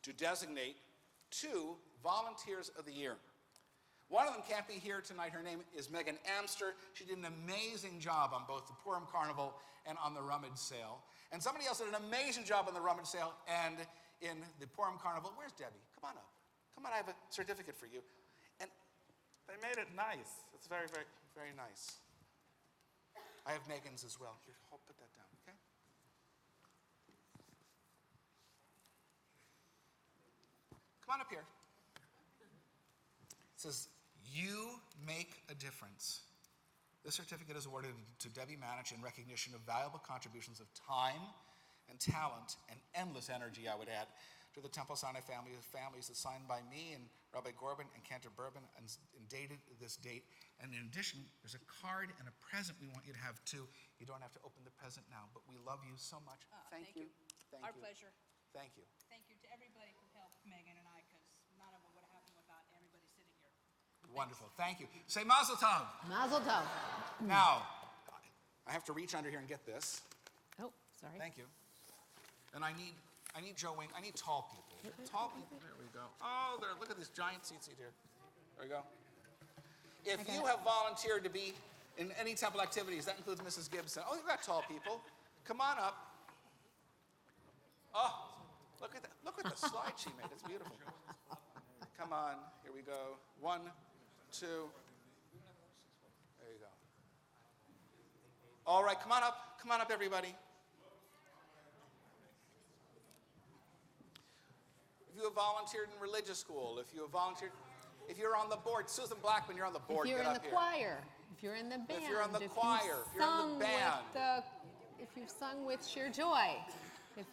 B: to designate 2 Volunteers of the Year. One of them can't be here tonight. Her name is Megan Amster. She did an amazing job on both the Purim Carnival and on the rummage sale. And somebody else did an amazing job on the rummage sale and in the Purim Carnival. Where's Debbie? Come on up. Come on, I have a certificate for you. And
D: They made it nice. It's very, very.
B: very nice. I have Megan's as well. Here, I'll put that down, okay? Come on up here. It says, you make a difference. This certificate is awarded to Debbie Manich in recognition of valuable contributions of time and talent and endless energy, I would add, to the Temple Sinai family. The family is signed by me and Rabbi Gorbin and Cantor Bourbon and dated this date. And in addition, there's a card and a present we want you to have too. You don't have to open the present now, but we love you so much. Thank you. Thank
A: Our
B: you.
A: pleasure.
B: Thank you.
A: Thank you to everybody who helped Megan and I, because none of it would have happened without everybody sitting here.
B: Wonderful. Thank you. Say Mazel Tov.
E: Mazel tov.
B: Now, I have to reach under here and get this.
E: Oh, sorry.
B: Thank you. And I need Joe Wing. I need tall people. Tall people. There we go. Oh, there. Look at this giant seat here. There we go. If you have volunteered to be in any temple activities, that includes Mrs. Gibson. Oh, you've got tall people. Come on up. Oh, look at that. Look at the slide she made. It's beautiful. Come on. Here we go. 1, 2. There you go. All right, come on up. Come on up, everybody. If you have volunteered in religious school, if you have volunteered, if you're on the board, Susan Blackman, you're on the board.
E: If you're
B: Get
E: in
B: up
E: the
B: here.
E: choir, if you're in the band,
B: If you're on the
E: if
B: choir,
E: you've
B: if you're in the
E: sung
B: band.
E: if you've sung with sheer joy, if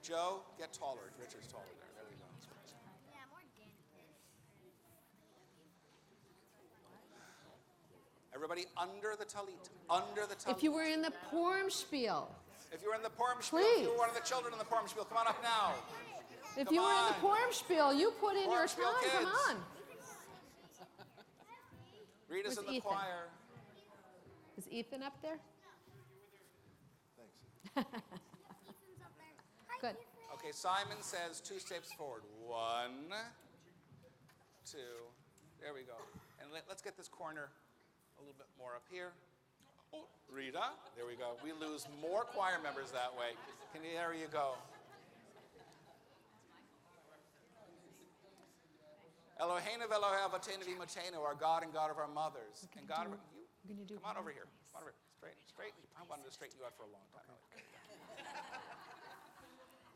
B: Joe, get taller. Richard's taller there. There we go.
I: Yeah, more Dan.
B: Everybody under the talit. Under the talit.
E: if you were in the Purim spiel,
B: If you were in the Purim spiel, if you
E: Please.
B: were one of the children in the Purim spiel, come on up now.
E: if
B: Come
E: you were in the
B: on.
E: Purim spiel, you put in
B: Purim
E: your
B: spiel
E: time. Come
B: kids.
E: on.
B: Read us
E: Where's
B: in the
E: Ethan?
B: choir.
E: Is Ethan up there? Good.
B: Okay, Simon says 2 steps forward. 1, 2. There we go. And let's get this corner a little bit more up here. Oh, Rita. There we go. We lose more choir members that way. There you go. Eloheinu v'Elohei Avotenu v'Imotenu, our God and God of our mothers. And God of you. Come on over here. Come on over here. Straight. I wanted to straighten you out for a long time.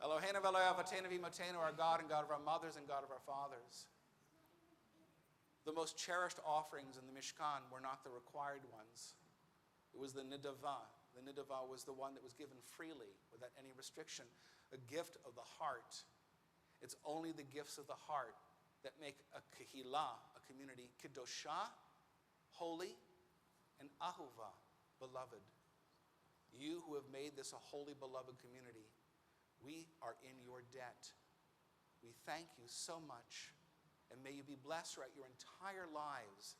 B: Eloheinu v'Elohei Avotenu v'Imotenu, our God and God of our mothers and God of our fathers. The most cherished offerings in the Mishkan were not the required ones. It was the nidavah. The nidavah was the one that was given freely without any restriction, a gift of the heart. It's only the gifts of the heart that make a kehillah, a community, kedoshah, holy, and ahuva, beloved. You who have made this a holy, beloved community, we are in your debt. We thank you so much, and may you be blessed throughout your entire lives.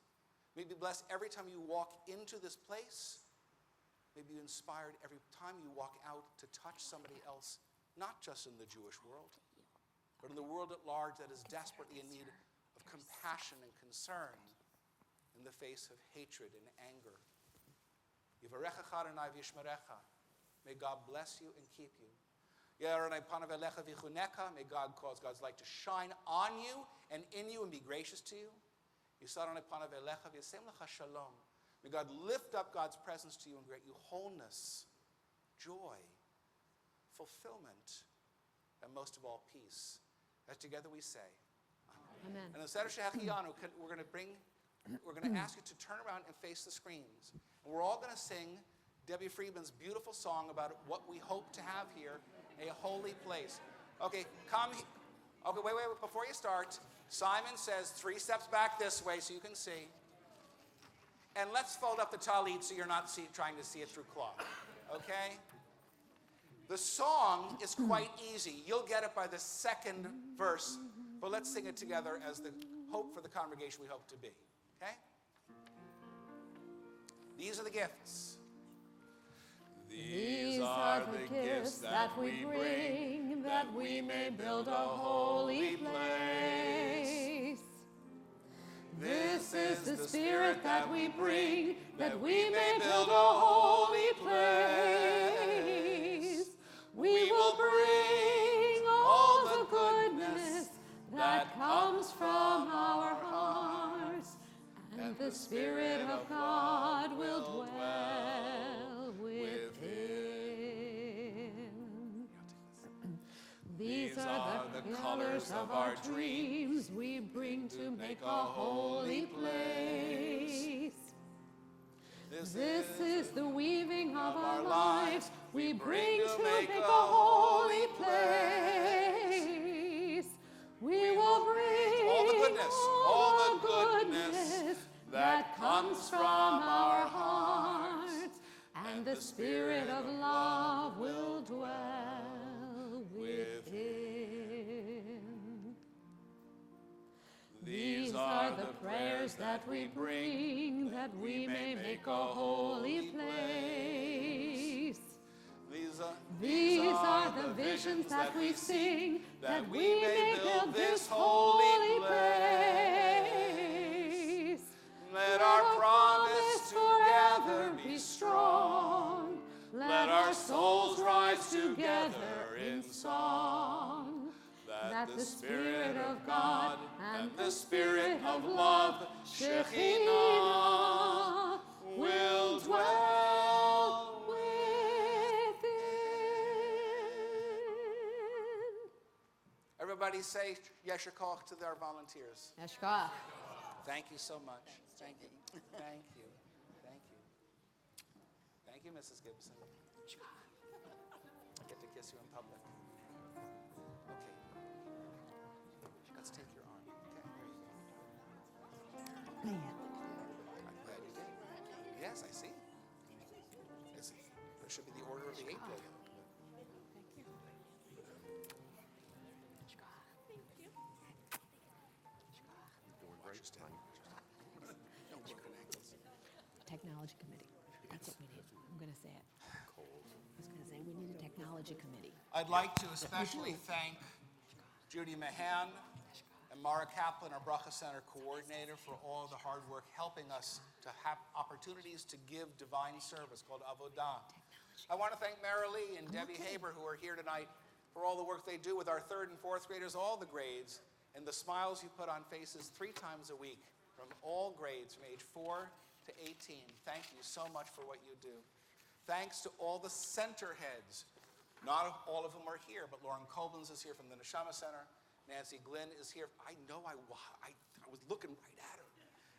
B: May you be blessed every time you walk into this place. May you be inspired every time you walk out to touch somebody else, not just in the Jewish world, but in the world at large that is desperately in need of compassion and concern in the face of hatred and anger. Yivarechecha Adonai v'yishmerecha. May God bless you and keep you. May God cause God's light to shine on you and in you and be gracious to you. May God lift up God's presence to you and grant you wholeness, joy, fulfillment, and most of all, peace. As together we say,
E: Amen.
B: and instead of Shehechiyanu, we're going to ask you to turn around and face the screens. And we're all going to sing Debbie Friedman's beautiful song about what we hope to have here, a holy place. Okay, come. Okay, wait. Before you start, Simon says 3 steps back this way so you can see. And let's fold up the talit so you're not trying to see it through cloth. Okay? The song is quite easy. You'll get it by the second verse. But let's sing it together as the hope for the congregation we hope to be. Okay? These are the gifts.
E: These are the gifts that we bring, that we may build a holy place. This is the Spirit that we bring, that we may build a holy place. We will bring all the goodness that comes from our hearts, and the Spirit of God will dwell within. These are the colors of our dreams we bring to make a holy place. This is the weaving of our lives we bring to make a holy place. We will bring all the goodness that comes from our hearts, and the Spirit of love will dwell within. These are the prayers that we bring, that we may make a holy place. These are the visions that we sing, that we may build this holy place. Let our promise together be strong. Let our souls rise together in song. That the Spirit of God and the Spirit of love, Shekhinah, will dwell within.
B: Everybody say Yesher Koach to our volunteers.
E: Yesher Koach.
B: Thank you so much. Thank you. Thank you. Thank you. Thank you, Mrs. Gibson. I get to kiss you in public. Okay. Let's take your arm. Okay, there you go. I'm glad you did. Yes, I see. It should be the order of the 8 billion.
E: Technology committee. That's what we need. I'm going to say it. I was going to say we need a technology committee.
B: I'd like to especially thank Judy Mahan and Mara Kaplan, our Bracha Center coordinator, for all the hard work helping us to have opportunities to give divine service called Avodah. I want to thank Mara Lee and Debbie Haber, who are here tonight, for all the work they do with our 3rd and 4th graders, all the grades, and the smiles you put on faces 3 times a week from all grades from age 4 to 18. Thank you so much for what you do. Thanks to all the center heads. Not all of them are here, but Lauren Koblenz is here from the Neshama Center. Nancy Glynn is here. I know I was looking right at her.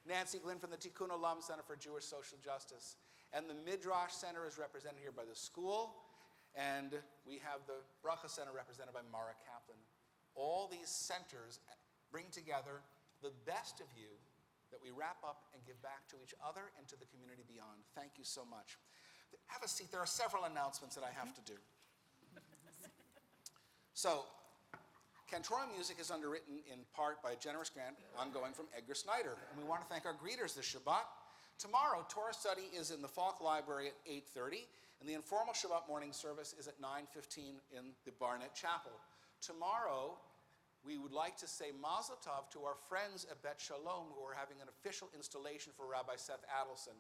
B: Nancy Glynn from the Tikkun Olam Center for Jewish Social Justice. And the Midrash Center is represented here by the school. And we have the Bracha Center represented by Mara Kaplan. All these centers bring together the best of you that we wrap up and give back to each other and to the community beyond. Thank you so much. Have a seat. There are several announcements that I have to do. So, Cantorum music is underwritten in part by a generous grant ongoing from Edgar Snyder. And we want to thank our greeters this Shabbat. Tomorrow, Torah study is in the Falk Library at 8:30, and the informal Shabbat morning service is at 9:15 in the Barnett Chapel. Tomorrow, we would like to say Mazel Tov to our friends at Bet Shalom who are having an official installation for Rabbi Seth Adelson.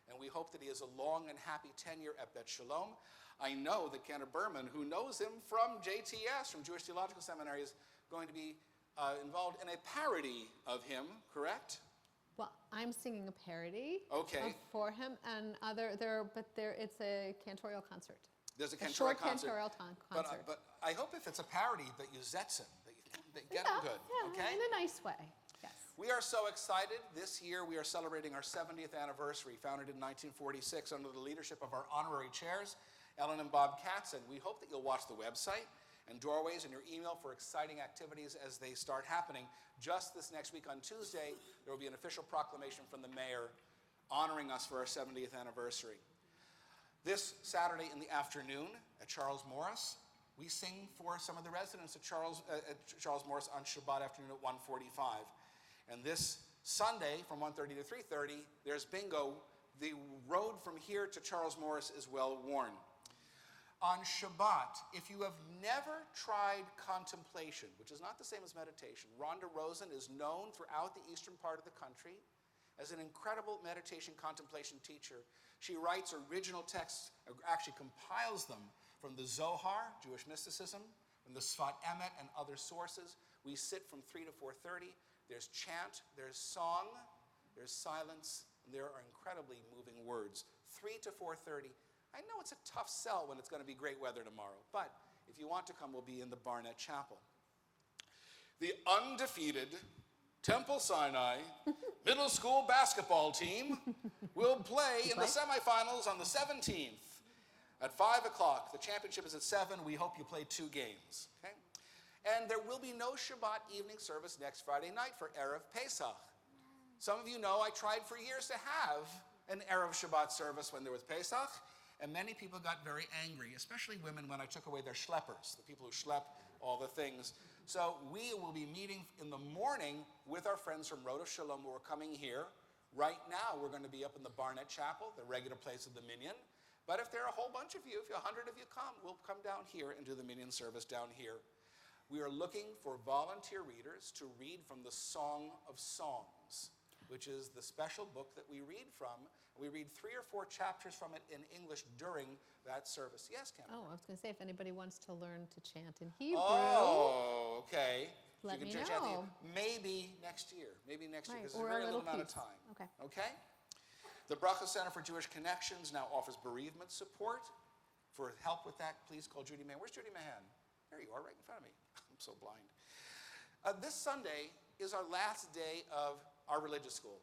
B: And we hope that he has a long and happy tenure at Bet Shalom. I know that Kenna Berman, who knows him from JTS, from Jewish Theological Seminary, is going to be involved in a parody of him, correct?
E: Well, I'm singing a parody for him, and it's a cantorial concert.
B: There's a cantorial
E: short
B: concert.
E: Cantorial concert.
B: But I hope if it's a parody that you zets him, that get him good, okay?
E: In a nice way, yes.
B: We are so excited. This year we are celebrating our 70th anniversary, founded in 1946 under the leadership of our honorary chairs, Ellen and Bob Katzen. We hope that you'll watch the website and doorways in your email for exciting activities as they start happening. Just this next week on Tuesday, there will be an official proclamation from the mayor honoring us for our 70th anniversary. This Saturday in the afternoon at Charles Morris, we sing for some of the residents at Charles Morris on Shabbat afternoon at 1:45. And this Sunday from 1:30 to 3:30, there's bingo. The road from here to Charles Morris is well worn. On Shabbat, if you have never tried contemplation, which is not the same as meditation, Rhonda Rosen is known throughout the eastern part of the country as an incredible meditation contemplation teacher. She writes original texts, actually compiles them from the Zohar, Jewish mysticism, from the Sfat Emet and other sources. We sit from 3 to 4:30. There's chant, there's song, there's silence, and there are incredibly moving words. 3 to 4:30. I know it's a tough sell when it's going to be great weather tomorrow, but if you want to come, we'll be in the Barnett Chapel. The undefeated Temple Sinai middle school basketball team will play in the semifinals on the 17th at 5 o'clock. The championship is at 7. We hope you play 2 games, okay? And there will be no Shabbat evening service next Friday night for Erev Pesach. Some of you know I tried for years to have an Erev Shabbat service when there was Pesach, and many people got very angry, especially women, when I took away their schleppers, the people who schlep all the things. So we will be meeting in the morning with our friends from Road of Shalom who are coming here. Right now, we're going to be up in the Barnett Chapel, the regular place of the Minyan. But if there are a whole bunch of you, if 100 of you come, we'll come down here and do the Minyan service down here. We are looking for volunteer readers to read from the Song of Songs, which is the special book that we read from. We read 3 or 4 chapters from it in English during that service. Yes, Cameron?
E: Oh, I was going to say, if anybody wants to learn to chant in Hebrew.
B: Oh, okay.
E: Let me
B: chant
E: know.
B: Maybe next year. Maybe next year, because
E: Or
B: there's a very
E: a
B: little
E: little
B: amount of
E: piece.
B: time.
E: Okay.
B: Okay? The Bracha Center for Jewish Connections now offers bereavement support. For help with that, please call Judy Mahan. Where's Judy Mahan? There you are, right in front of me. I'm so blind. This Sunday is our last day of our religious school.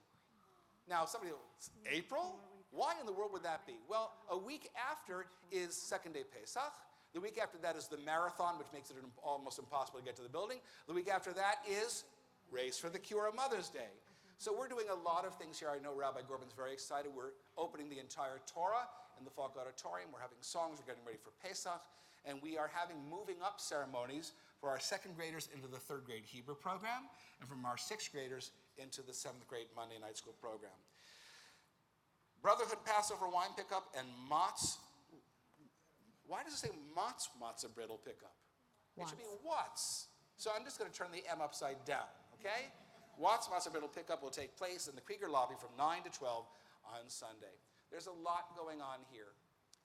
B: Now, somebody will, April? Why in the world would that be? Well, a week after is second day Pesach. The week after that is the marathon, which makes it almost impossible to get to the building. The week after that is Race for the Cure of Mother's Day. So we're doing a lot of things here. I know Rabbi Gorbin's very excited. We're opening the entire Torah in the Falk Auditorium. We're having songs. We're getting ready for Pesach. And we are having moving up ceremonies for our 2nd graders into the 3rd grade Hebrew program, and from our 6th graders into the 7th grade Monday night school program. Brotherhood Passover wine pickup and Mott's. Why does it say Mott's matzah brittle pickup? It should be Watts. So I'm just going to turn the M upside down, okay? Watts matzah brittle pickup will take place in the Krieger lobby from 9 to 12 on Sunday. There's a lot going on here.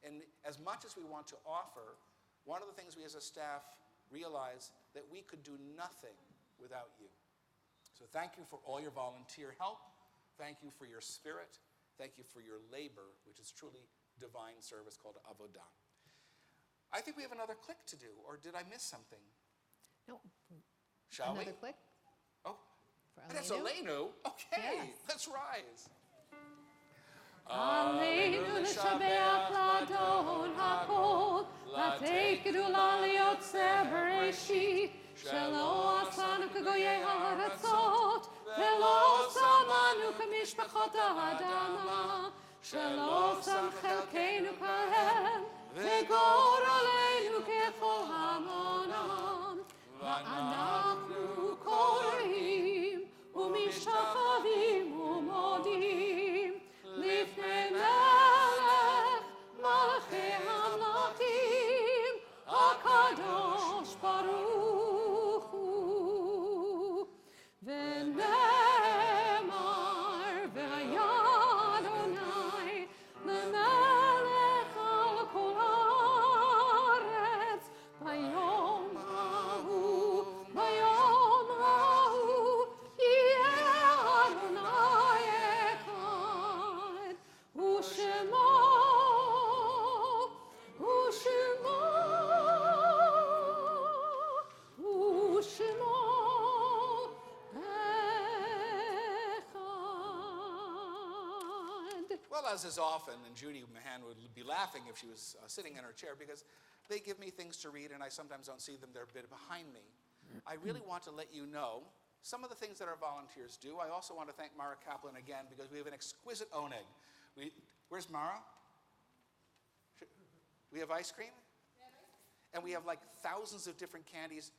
B: And as much as we want to offer, one of the things we as a staff realize that we could do nothing without you. So thank you for all your volunteer help. Thank you for your spirit. Thank you for your labor, which is truly divine service called avodah. I think we have another click to do, or did I miss something?
E: No.
B: Shall we?
E: Another click?
B: Oh,
E: For
B: and that's
E: Aleinu?
B: Aleinu. Okay,
E: Yes.
B: let's rise.
E: Aleinu l'shabeach l'adon hakol, l'tei kedula liyotzer bereshit, shelo asanu k'goyei ha'aratzot, velo samanu k'mishpachot ha'adama, shelo sam chelkeinu
B: well as is often, and Judy Mahan would be laughing if she was sitting in her chair, because they give me things to read and I sometimes don't see them. They're a bit behind me. I really want to let you know some of the things that our volunteers do. I also want to thank Mara Kaplan again, because we have an exquisite oneg. Where's Mara? We have ice cream? And we have like thousands of different candies.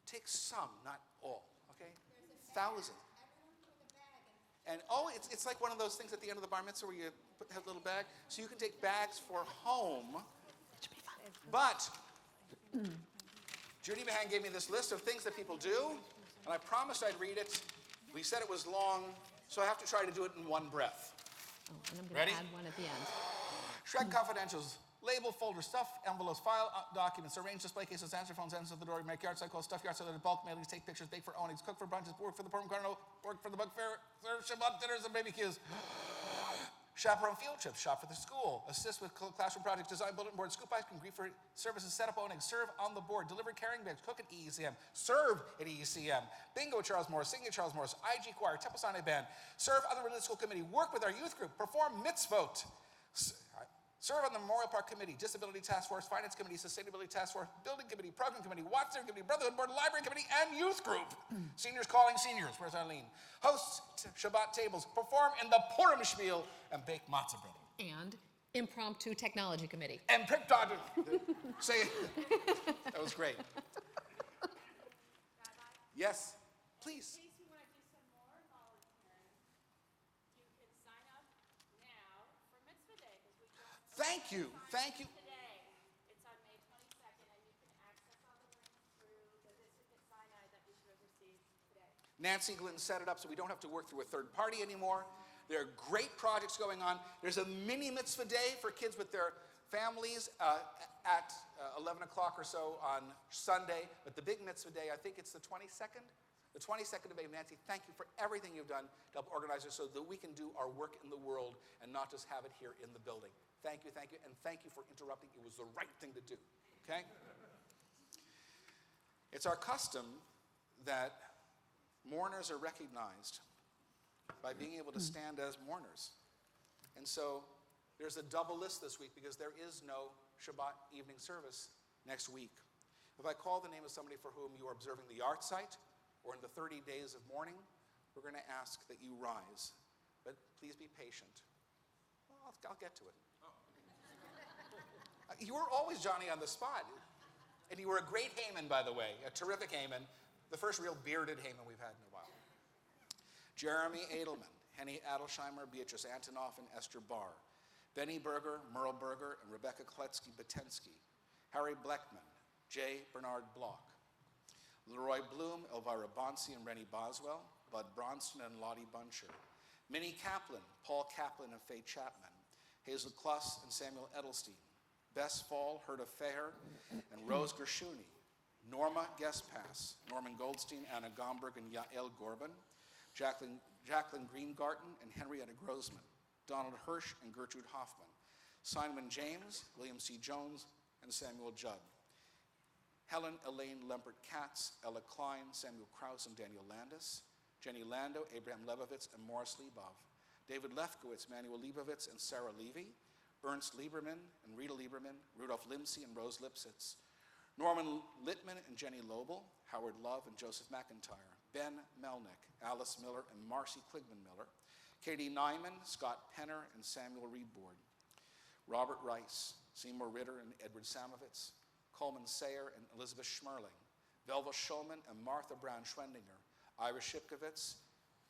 B: Take some, not all, okay? Thousands. And it's like one of those things at the end of the bar mitzvah where you have a little bag. So you can take bags for home. But Judy Mahan gave me this list of things that people do, and I promised I'd read it. We said it was long, so I have to try to do it in one breath.
E: Oh, and I'm going
B: Ready?
E: to add one at the end.
B: Shred Confidentials. Label, folder, stuff, envelopes, file documents, arrange display cases, answer phones, answer the door, make yard side calls, stuff yard side, bulk mailings, take pictures, bake for ownings, cook for brunches, work for the Purim Carnival, work for the Bug Fair, serve Shabbat dinners and barbecues. Chaperone field trips, shop for the school, assist with classroom projects, design bulletin boards, scoop ice cream, grief for services, set up ownings, serve on the board, deliver carrying bags, cook at EECM, serve at EECM, bingo at Charles Morris, sing at Charles Morris, IG choir, Temple Sinai band, serve on the religious school committee, work with our youth group, perform mitzvot. Serve on the Memorial Park Committee, Disability Task Force, Finance Committee, Sustainability Task Force, Building Committee, Program Committee, Watchtower Committee, Brotherhood Board, Library Committee, and Youth Group. Seniors calling seniors. Where's Arlene? Host Shabbat tables, perform in the Purim spiel, and bake matzah bread.
E: And impromptu technology committee.
B: And Piptod. Say it. That was great. Yes, please.
A: In case you want to do some more volunteering, you can sign up now for Mitzvah Day, because we just
B: Thank you. Thank you.
A: today. It's on May 22nd, and you can access all the links through the district at Sinai that you should have received today.
B: Nancy Glynn set it up so we don't have to work through a third party anymore. There are great projects going on. There's a mini mitzvah day for kids with their families at 11 o'clock or so on Sunday. But the big mitzvah day, I think it's the 22nd? The 22nd of May. Nancy, thank you for everything you've done to help organize it so that we can do our work in the world and not just have it here in the building. Thank you, and thank you for interrupting. It was the right thing to do, okay? It's our custom that mourners are recognized by being able to stand as mourners. And so there's a double list this week because there is no Shabbat evening service next week. If I call the name of somebody for whom you are observing the art site or in the 30 days of mourning, we're going to ask that you rise. But please be patient. Well, I'll get to it. You were always Johnny on the spot. And you were a great Haman, by the way, a terrific Haman, the first real bearded Haman we've had in a while. Jeremy Edelman, Henny Adelsheimer, Beatrice Antonoff, and Esther Barr. Benny Berger, Merle Berger, and Rebecca Kletsky-Batensky. Harry Bleckman, J. Bernard Block. Leroy Bloom, Elvira Bonsi, and Rennie Boswell. Bud Bronston and Lottie Buncher. Minnie Kaplan, Paul Kaplan, and Faye Chapman. Hazel Kluss and Samuel Edelstein. Bess Fall, Herta Feher, and Rose Gershuni. Norma Guestpass, Norman Goldstein, Anna Gomberg, and Yael Gorban. Jacqueline Greengarten and Henrietta Grossman, Donald Hirsch and Gertrude Hoffman, Simon James, William C. Jones, and Samuel Judd, Helen Elaine Lempert-Katz, Ella Klein, Samuel Krause, and Daniel Landis, Jenny Lando, Abraham Levovitz, and Morris Liebov, David Lefkowitz, Manuel Leibovitz, and Sarah Levy, Ernst Lieberman and Rita Lieberman, Rudolph Limsey and Rose Lipsitz, Norman Littman and Jenny Lobel, Howard Love and Joseph McIntyre, Ben Melnick, Alice Miller, and Marcy Kligman Miller, Katie Nyman, Scott Penner, and Samuel Reedboard, Robert Rice, Seymour Ritter and Edward Samovitz, Coleman Sayer and Elizabeth Schmerling, Velva Schulman and Martha Brown Schwendinger, Ira Shipkovitz,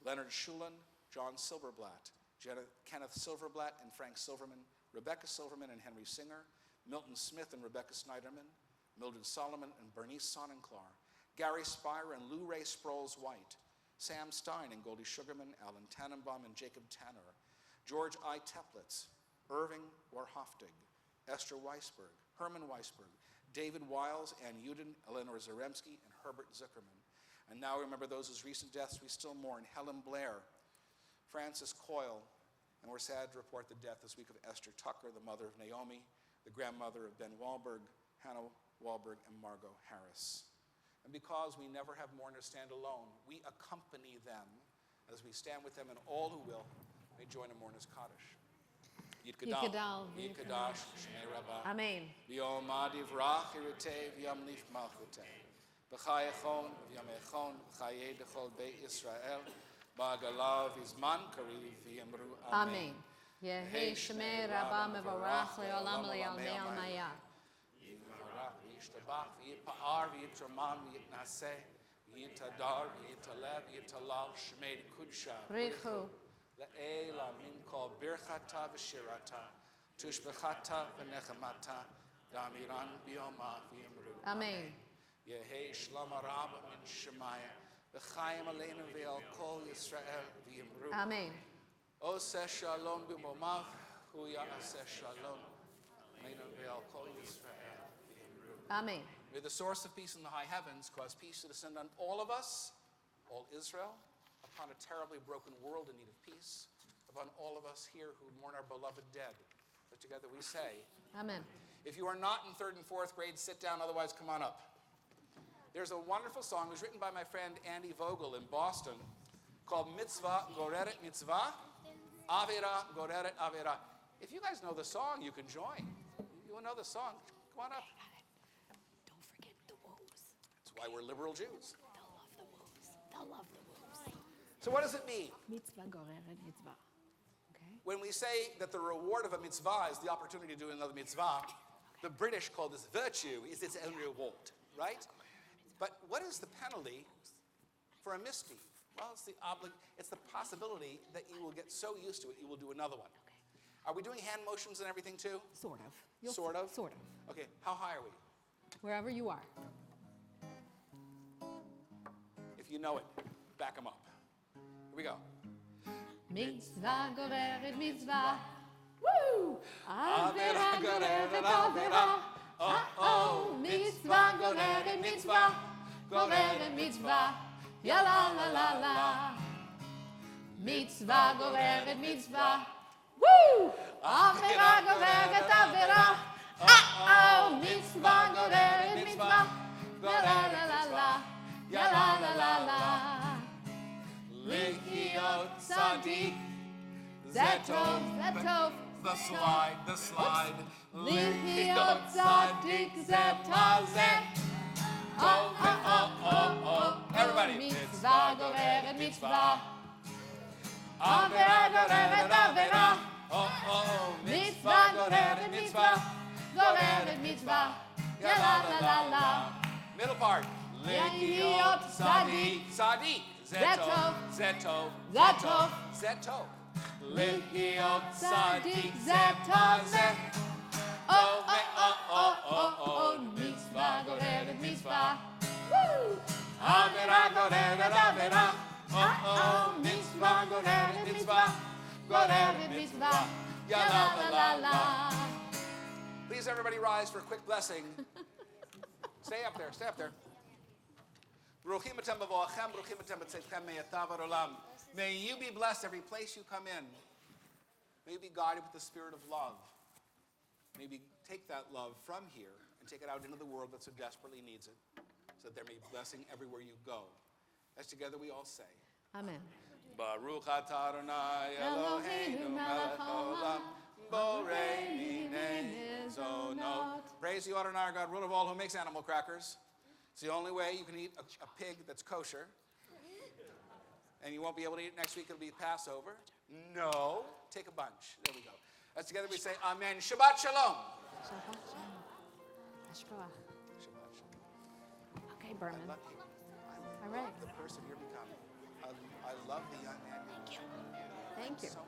B: Leonard Schulin, John Silverblatt, Kenneth Silverblatt and Frank Silverman, Rebecca Silverman and Henry Singer, Milton Smith and Rebecca Snyderman, Mildred Solomon and Bernice Sonnenklar, Gary Spire and Lou Ray Sproles White, Sam Stein and Goldie Sugarman, Alan Tannenbaum and Jacob Tanner, George I. Teplitz, Irving Warhoftig, Esther Weisberg, Herman Weisberg, David Wiles, Ann Uden, Eleanor Zaremski, and Herbert Zuckerman. And now remember those whose recent deaths we still mourn: Helen Blair, Frances Coyle, and we're sad to report the death this week of Esther Tucker, the mother of Naomi, the grandmother of Ben Wahlberg, Hannah Wahlberg, and Margot Harris. And because we never have mourners stand alone, we accompany them as we stand with them, and all who will may join a mourner's Kaddish.
E: Yikadal,
B: Yikadash, Shmei Rabbah.
E: Amen.
B: V'yom adivrach irite v'yom lif malchute. B'chayachon v'yamechon v'chayei dechol beit Yisrael. Ba'agalav izman kariv v'yamru
E: Amen. Yehi Shemei Rabba Mevarach Le'olam Le'almei Almaya.
B: Yivarach v'yishtabach v'yipa'ar v'yitraman v'yitnaseh v'yitadar v'yitalev v'yitalal Shmei Kudsha.
E: Richu.
B: Le'ela min kol birchata v'shirata tushbechata v'nechamata damiran b'yoma v'yamru.
E: Amen.
B: Yehi shlama rabba min shemaya v'chayim aleinu v'el kol Yisrael v'yamru.
E: Amen.
B: Oseh shalom b'momav hu ya'aseh shalom aleinu v'el kol Yisrael v'yamru.
E: Amen.
B: May the source of peace in the high heavens cause peace to descend on all of us, all Israel, upon a terribly broken world in need of peace, upon all of us here who mourn our beloved dead. So together we say,
E: Amen.
B: if you are not in 3rd and 4th grade, sit down, otherwise come on up. There's a wonderful song. It was written by my friend Andy Vogel in Boston called Mitzvah Goreret Mitzvah, Avera Goreret Avera. If you guys know the song, you can join. You know the song, come on up.
H: Don't forget the woes.
B: That's why we're liberal Jews.
H: They'll love the woes. They'll love the woes.
B: So what does it mean?
E: Mitzvah goreret mitzvah. Okay.
B: When we say that the reward of a mitzvah is the opportunity to do another mitzvah, the British call this virtue is its own reward, right? But what is the penalty for a misdeed? Well, it's the possibility that you will get so used to it, you will do another one. Are we doing hand motions and everything too?
E: Sort of.
B: Sort of?
E: Sort of.
B: Okay, how high are we?
E: Wherever you are.
B: If you know it, back them up. Here we go.
E: Mitzvah goreret mitzvah. Woo! Avera goreret avera. Oh, mitzvah goreret mitzvah. Goreret mitzvah. Ya la la la la. Mitzvah goreret mitzvah. Woo! Avera goreret avera. Oh, mitzvah goreret mitzvah. Ya la la la la. Ya la la la la.
B: Lehiot Sadiq.
E: Zetov, Zetov.
B: The slide.
E: Lehiot Sadiq Zetov Zet. Oh, oh, oh, oh, oh.
B: Everybody.
E: Mitzvah goreret mitzvah. Avera goreret avera.
B: Oh,
E: Mitzvah goreret mitzvah. Goreret mitzvah. Ya la la la la.
B: Middle part.
E: Lehiot Sadiq.
B: Sadiq.
E: Zetov.
B: Zetov.
E: Zetov.
B: Zetov.
E: Lehiot Sadiq Zetov Zet. Oh, oh, oh, oh, oh, oh. Mitzvah goreret mitzvah. Woo!
B: Avera goreret avera. Oh,
E: Mitzvah goreret mitzvah. Goreret mitzvah. Ya la la la la.
B: Please, everybody, rise for a quick blessing. Stay up there. Stay up there. Baruchim atem b'voachem, baruchim atem b'tzeitchem me'yatav ha'olam. May you be blessed every place you come in. May you be guided with the spirit of love. May you take that love from here and take it out into the world that so desperately needs it, so that there may be blessing everywhere you go. As together we all say,
E: Amen.
B: Baruch atah Adonai Eloheinu melech haolam, borei minei zonot. Praise you, Adonai, our God, ruler of all, who makes animal crackers. It's the only way you can eat a pig that's kosher. And you won't be able to eat it next week. It'll be Passover. No. Take a bunch. There we go. As together we say, Amen. Shabbat shalom.
E: Shabbat shalom. Hashpah.
B: Shabbat shalom.
E: Okay, Berman.
B: I love you. I
E: All right.
B: love the person you're becoming. I love the young man.
E: Thank you.
B: So